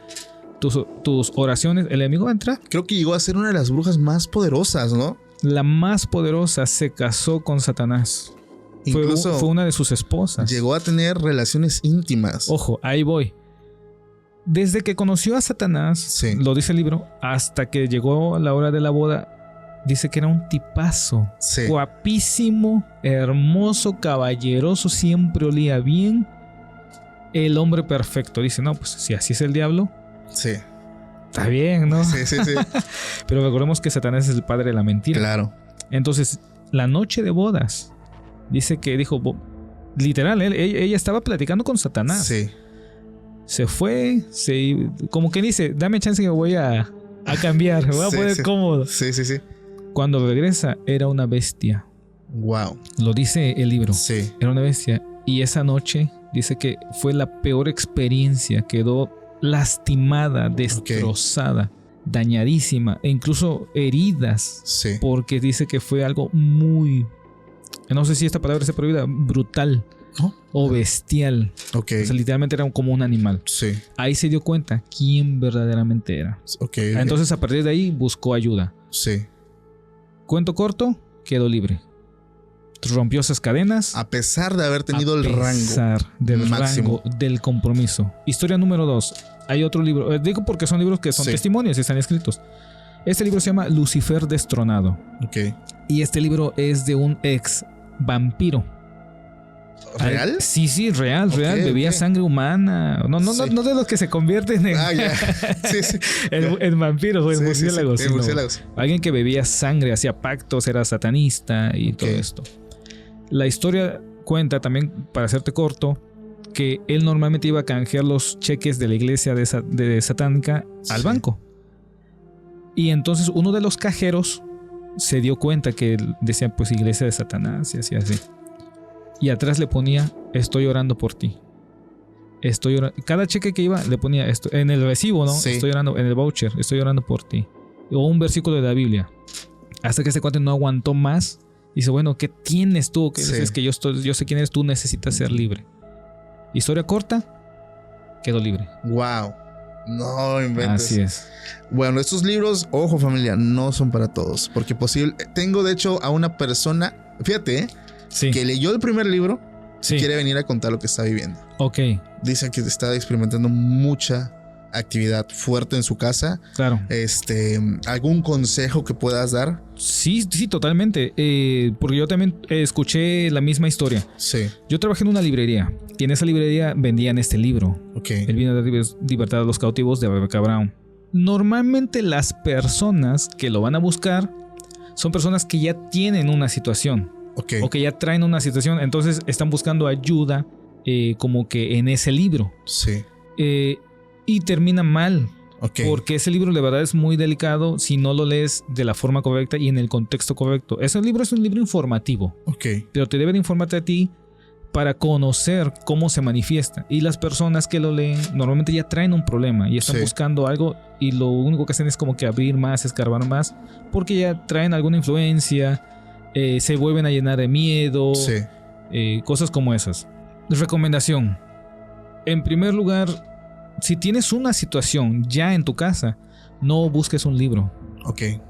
tus oraciones, el enemigo va a entrar. Creo que llegó a ser una de las brujas más poderosas, ¿no? La más poderosa se casó con Satanás. Incluso fue una de sus esposas. Llegó a tener relaciones íntimas. Ojo, ahí voy. Desde que conoció a Satanás, lo dice el libro, hasta que llegó la hora de la boda, dice que era un tipazo. Guapísimo, hermoso, caballeroso, siempre olía bien. El hombre perfecto. Dice, no, pues si así es el diablo. Sí. Está bien, ¿no? Sí. Pero recordemos que Satanás es el padre de la mentira. Claro. Entonces, la noche de bodas, dice que dijo, literal, ella estaba platicando con Satanás. Sí. Se fue, como que dice, dame chance que voy a cambiar, me voy a poner cómodo. Sí. Cuando regresa, era una bestia. Wow. Lo dice el libro. Sí. Era una bestia. Y esa noche, dice que fue la peor experiencia. Quedó lastimada, destrozada, dañadísima, e incluso heridas. Sí. Porque dice que fue algo muy, no sé si esta palabra se prohibida, brutal. O bestial. O sea, literalmente era como un animal. Sí. Ahí se dio cuenta quién verdaderamente era. Entonces a partir de ahí buscó ayuda. Sí. Cuento corto, quedó libre. Rompió esas cadenas. A pesar de haber tenido el rango. A pesar del máximo. rango del compromiso. Historia número 2. Hay otro libro. Digo porque son libros que son testimonios y están escritos. Este libro se llama Lucifer Destronado. Y este libro es de un ex vampiro. ¿Real? Sí, real. Bebía sangre humana. No de los que se convierten en, en vampiros o en murciélagos. Alguien que bebía sangre, hacía pactos, era satanista y todo esto. La historia cuenta también, para hacerte corto, que él normalmente iba a canjear los cheques de la iglesia de satánica al banco. Y entonces uno de los cajeros se dio cuenta que decía, pues, iglesia de Satanás y así. Y atrás le ponía, estoy orando por ti. Cada cheque que iba le ponía esto en el recibo, ¿no? Sí. Estoy orando, en el voucher, estoy orando por ti. O un versículo de la Biblia. Hasta que este cuate no aguantó más. Dice, bueno, ¿qué tienes tú? ¿Qué dices? Que yo sé quién eres tú, necesitas ser libre. Historia corta, quedó libre. Wow. No inventes. Así es. Bueno, estos libros, ojo familia, no son para todos. Porque tengo de hecho a una persona, fíjate, que leyó el primer libro y quiere venir a contar lo que está viviendo. Dice que está experimentando mucha actividad fuerte en su casa. Claro. ¿Algún consejo que puedas dar? Sí, totalmente. Porque yo también escuché la misma historia. Sí. Yo trabajé en una librería y en esa librería vendían este libro. El vino de libertad a los cautivos de Rebecca Brown. Normalmente las personas que lo van a buscar son personas que ya tienen una situación. O que ya traen una situación. Entonces están buscando ayuda como que en ese libro. Sí. Y termina mal. Porque ese libro de verdad es muy delicado si no lo lees de la forma correcta y en el contexto correcto. Ese libro es un libro informativo. Pero te debe de informarte a ti para conocer cómo se manifiesta. Y las personas que lo leen normalmente ya traen un problema y están buscando algo y lo único que hacen es como que abrir más, escarbar más, porque ya traen alguna influencia, se vuelven a llenar de miedo, cosas como esas. Recomendación. En primer lugar, si tienes una situación ya en tu casa, no busques un libro.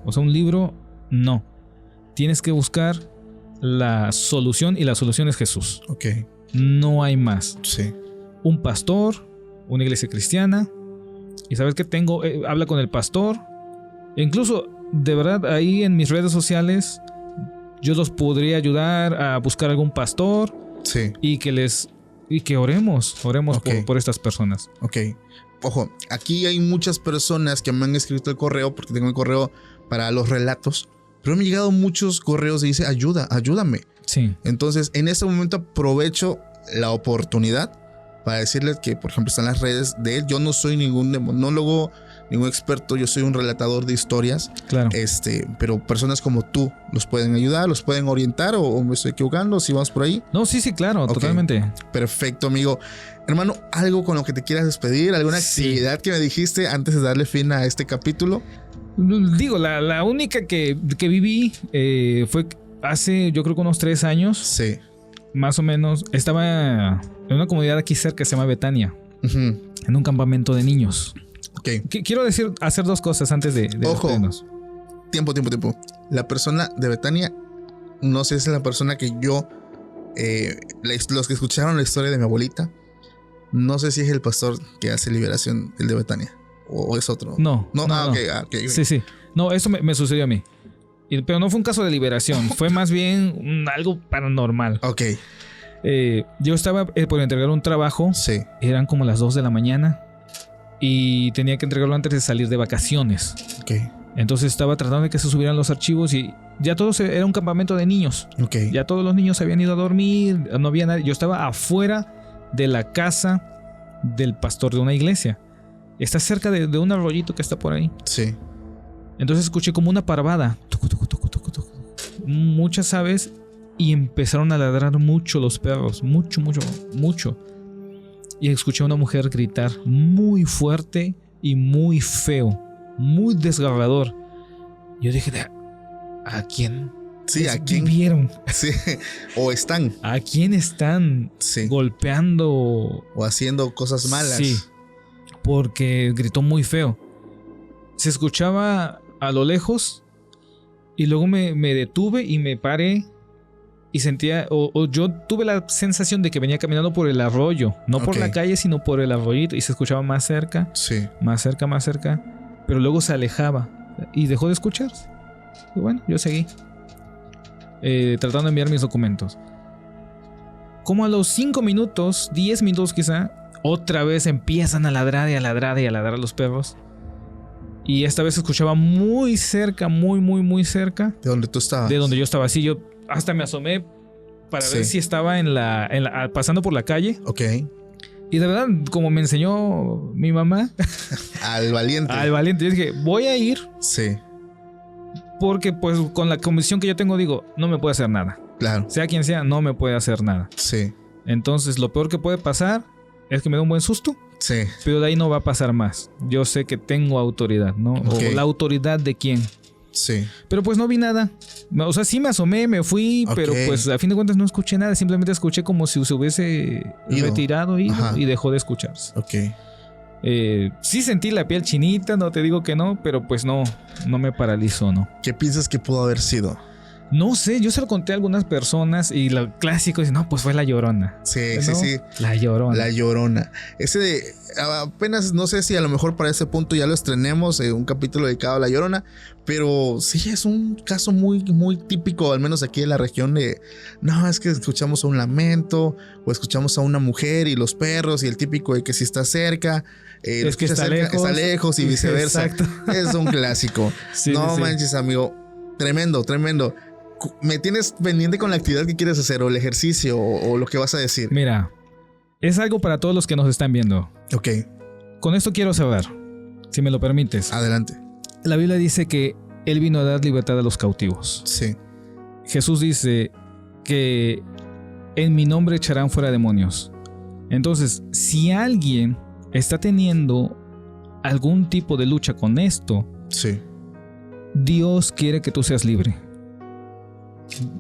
O sea, un libro, no. Tienes que buscar la solución y la solución es Jesús. No hay más. Un pastor, una iglesia cristiana. Y sabes que habla con el pastor. E incluso, de verdad, ahí en mis redes sociales yo los podría ayudar a buscar algún pastor. Sí. Y que oremos Ok. por estas personas. Ok. Ojo, aquí hay muchas personas que me han escrito el correo, porque tengo el correo para los relatos, pero me han llegado muchos correos y dice, ayúdame. Sí. Entonces, en este momento aprovecho la oportunidad para decirles que, por ejemplo, están las redes de él. Yo no soy ningún demonólogo, ningún experto, yo soy un relatador de historias. Claro. Pero personas como tú los pueden ayudar, los pueden orientar, o me estoy equivocando, si vamos por ahí. No, sí, claro, Ok. totalmente. Perfecto, amigo. Hermano, ¿algo con lo que te quieras despedir? ¿Alguna actividad que me dijiste antes de darle fin a este capítulo? Digo, la única que viví fue hace, yo creo que unos 3 años, Sí. más o menos. Estaba en una comunidad aquí cerca que se llama Betania, Ujú. en un campamento de niños. Ok. Quiero hacer 2 cosas antes de Ojo. despedirnos. Tiempo. La persona de Betania, no sé si es la persona que yo, los que escucharon la historia de mi abuelita, no sé si es el pastor que hace liberación, el de Betania, o es otro. No. Ok. Sí. No, eso me sucedió a mí. Pero no fue un caso de liberación, fue más bien algo paranormal. Ok, Yo estaba por entregar un trabajo, sí, eran como las 2 de la mañana y tenía que entregarlo antes de salir de vacaciones. ok, Entonces estaba tratando de que se subieran los archivos y ya era un campamento de niños. ok. Ya todos los niños se habían ido a dormir, no había nadie. Yo estaba afuera de la casa del pastor de una iglesia. Está cerca de un arroyito que está por ahí. Sí, Entonces escuché como una parvada. Muchas aves y empezaron a ladrar mucho los perros. Mucho. Y escuché a una mujer gritar muy fuerte y muy feo. Muy desgarrador. Yo dije, ¿a quién? sí, ¿a quién? Vivieron? Sí, o están, ¿A quién están sí, golpeando? o haciendo cosas malas. Sí, porque gritó muy feo. Se escuchaba a lo lejos y luego me detuve y me paré y sentía, o yo tuve la sensación de que venía caminando por el arroyo, no por Ok. la calle, sino por el arroyito, y se escuchaba más cerca, Sí, más cerca, pero luego se alejaba y dejó de escucharse. Y bueno, yo seguí tratando de enviar mis documentos. Como a los 5 minutos, 10 minutos quizá, otra vez empiezan a ladrar y a ladrar y a ladrar los perros. Y esta vez se escuchaba muy cerca, muy cerca de donde tú estabas. de donde yo estaba. Así yo hasta me asomé para ver si estaba pasando por la calle. Ok, Y de verdad, como me enseñó mi mamá, al valiente. al valiente, yo dije, voy a ir Sí, porque pues con la convicción que yo tengo digo, no me puede hacer nada. claro, Sea quien sea, no me puede hacer nada. sí, Entonces lo peor que puede pasar es que me dé un buen susto. sí, Pero de ahí no va a pasar más. Yo sé que tengo autoridad, ¿no? Ok. O la autoridad de quién. sí. Pero pues no vi nada. O sea, sí me asomé, me fui, Ok. pero pues a fin de cuentas no escuché nada. Simplemente escuché como si se hubiese Ido. retirado Ajá. y dejó de escucharse. Ok. Sí sentí la piel chinita, no te digo que no, pero pues no me paralizó, ¿no? ¿Qué piensas que pudo haber sido? No sé, yo se lo conté a algunas personas y lo clásico es, no, pues fue la Llorona. Sí, ¿No? sí. La Llorona. La Llorona. Ese de apenas, no sé si a lo mejor para ese punto ya lo estrenemos, un capítulo dedicado a La Llorona, pero sí es un caso muy típico, al menos aquí en la región de, no, es que escuchamos a un lamento o escuchamos a una mujer y los perros y el típico de que si está cerca, es que está lejos y viceversa. Exacto. Es un clásico. Sí, no sí. manches, amigo. Tremendo. Me tienes pendiente con la actividad que quieres hacer o el ejercicio o lo que vas a decir. Mira, es algo para todos los que nos están viendo. Ok, Con esto quiero cerrar, si me lo permites. adelante. La Biblia dice que Él vino a dar libertad a los cautivos. Sí, Jesús dice que en mi nombre echarán fuera demonios. Entonces, si alguien está teniendo algún tipo de lucha con esto, sí, Dios quiere que tú seas libre.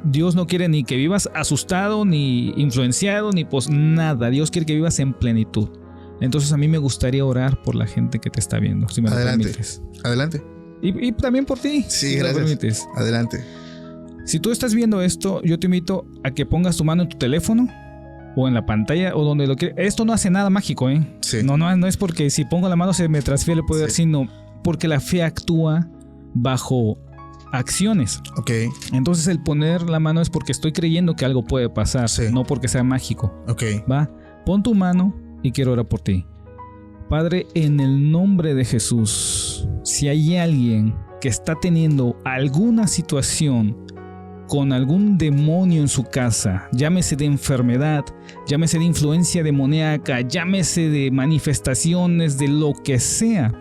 Dios no quiere ni que vivas asustado, ni influenciado, ni nada. Dios quiere que vivas en plenitud. Entonces a mí me gustaría orar por la gente que te está viendo, si me lo permites. Adelante. Y también por ti, Sí, si me lo gracias. permites. Adelante. Si tú estás viendo esto, yo te invito a que pongas tu mano en tu teléfono o en la pantalla o donde lo quieras. Esto no hace nada mágico, ¿eh? Sí. No es porque si pongo la mano se me transfiere el poder, Sí. sino porque la fe actúa bajo acciones. Ok. Entonces el poner la mano es porque estoy creyendo que algo puede pasar, Sí. no porque sea mágico. Ok. Va, pon tu mano y quiero orar por ti. Padre, en el nombre de Jesús, si hay alguien que está teniendo alguna situación con algún demonio en su casa, llámese de enfermedad, llámese de influencia demoníaca, llámese de manifestaciones, de lo que sea,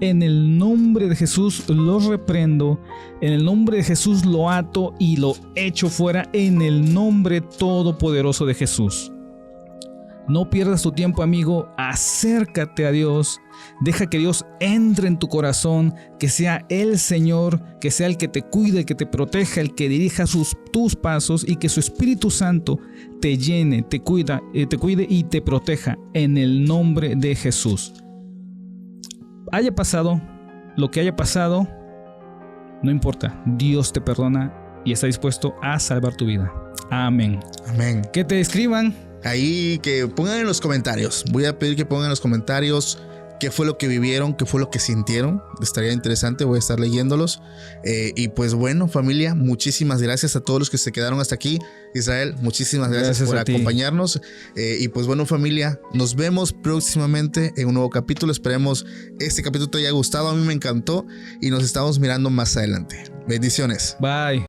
en el nombre de Jesús lo reprendo, en el nombre de Jesús lo ato y lo echo fuera, en el nombre todopoderoso de Jesús. No pierdas tu tiempo, amigo, acércate a Dios, deja que Dios entre en tu corazón, que sea el Señor, que sea el que te cuide, el que te proteja, el que dirija tus pasos y que su Espíritu Santo te llene, te cuide y te proteja en el nombre de Jesús. Haya pasado lo que haya pasado, no importa, Dios te perdona y está dispuesto a salvar tu vida. Amén. Amén. Que te escriban. Ahí que pongan en los comentarios. Voy a pedir que pongan en los comentarios qué fue lo que vivieron, qué fue lo que sintieron. Estaría interesante, voy a estar leyéndolos. Y pues bueno, familia, muchísimas gracias a todos los que se quedaron hasta aquí. Israel, muchísimas gracias por acompañarnos. Y pues bueno, familia, nos vemos próximamente en un nuevo capítulo. Esperemos este capítulo te haya gustado, a mí me encantó y nos estamos mirando más adelante. Bendiciones. Bye.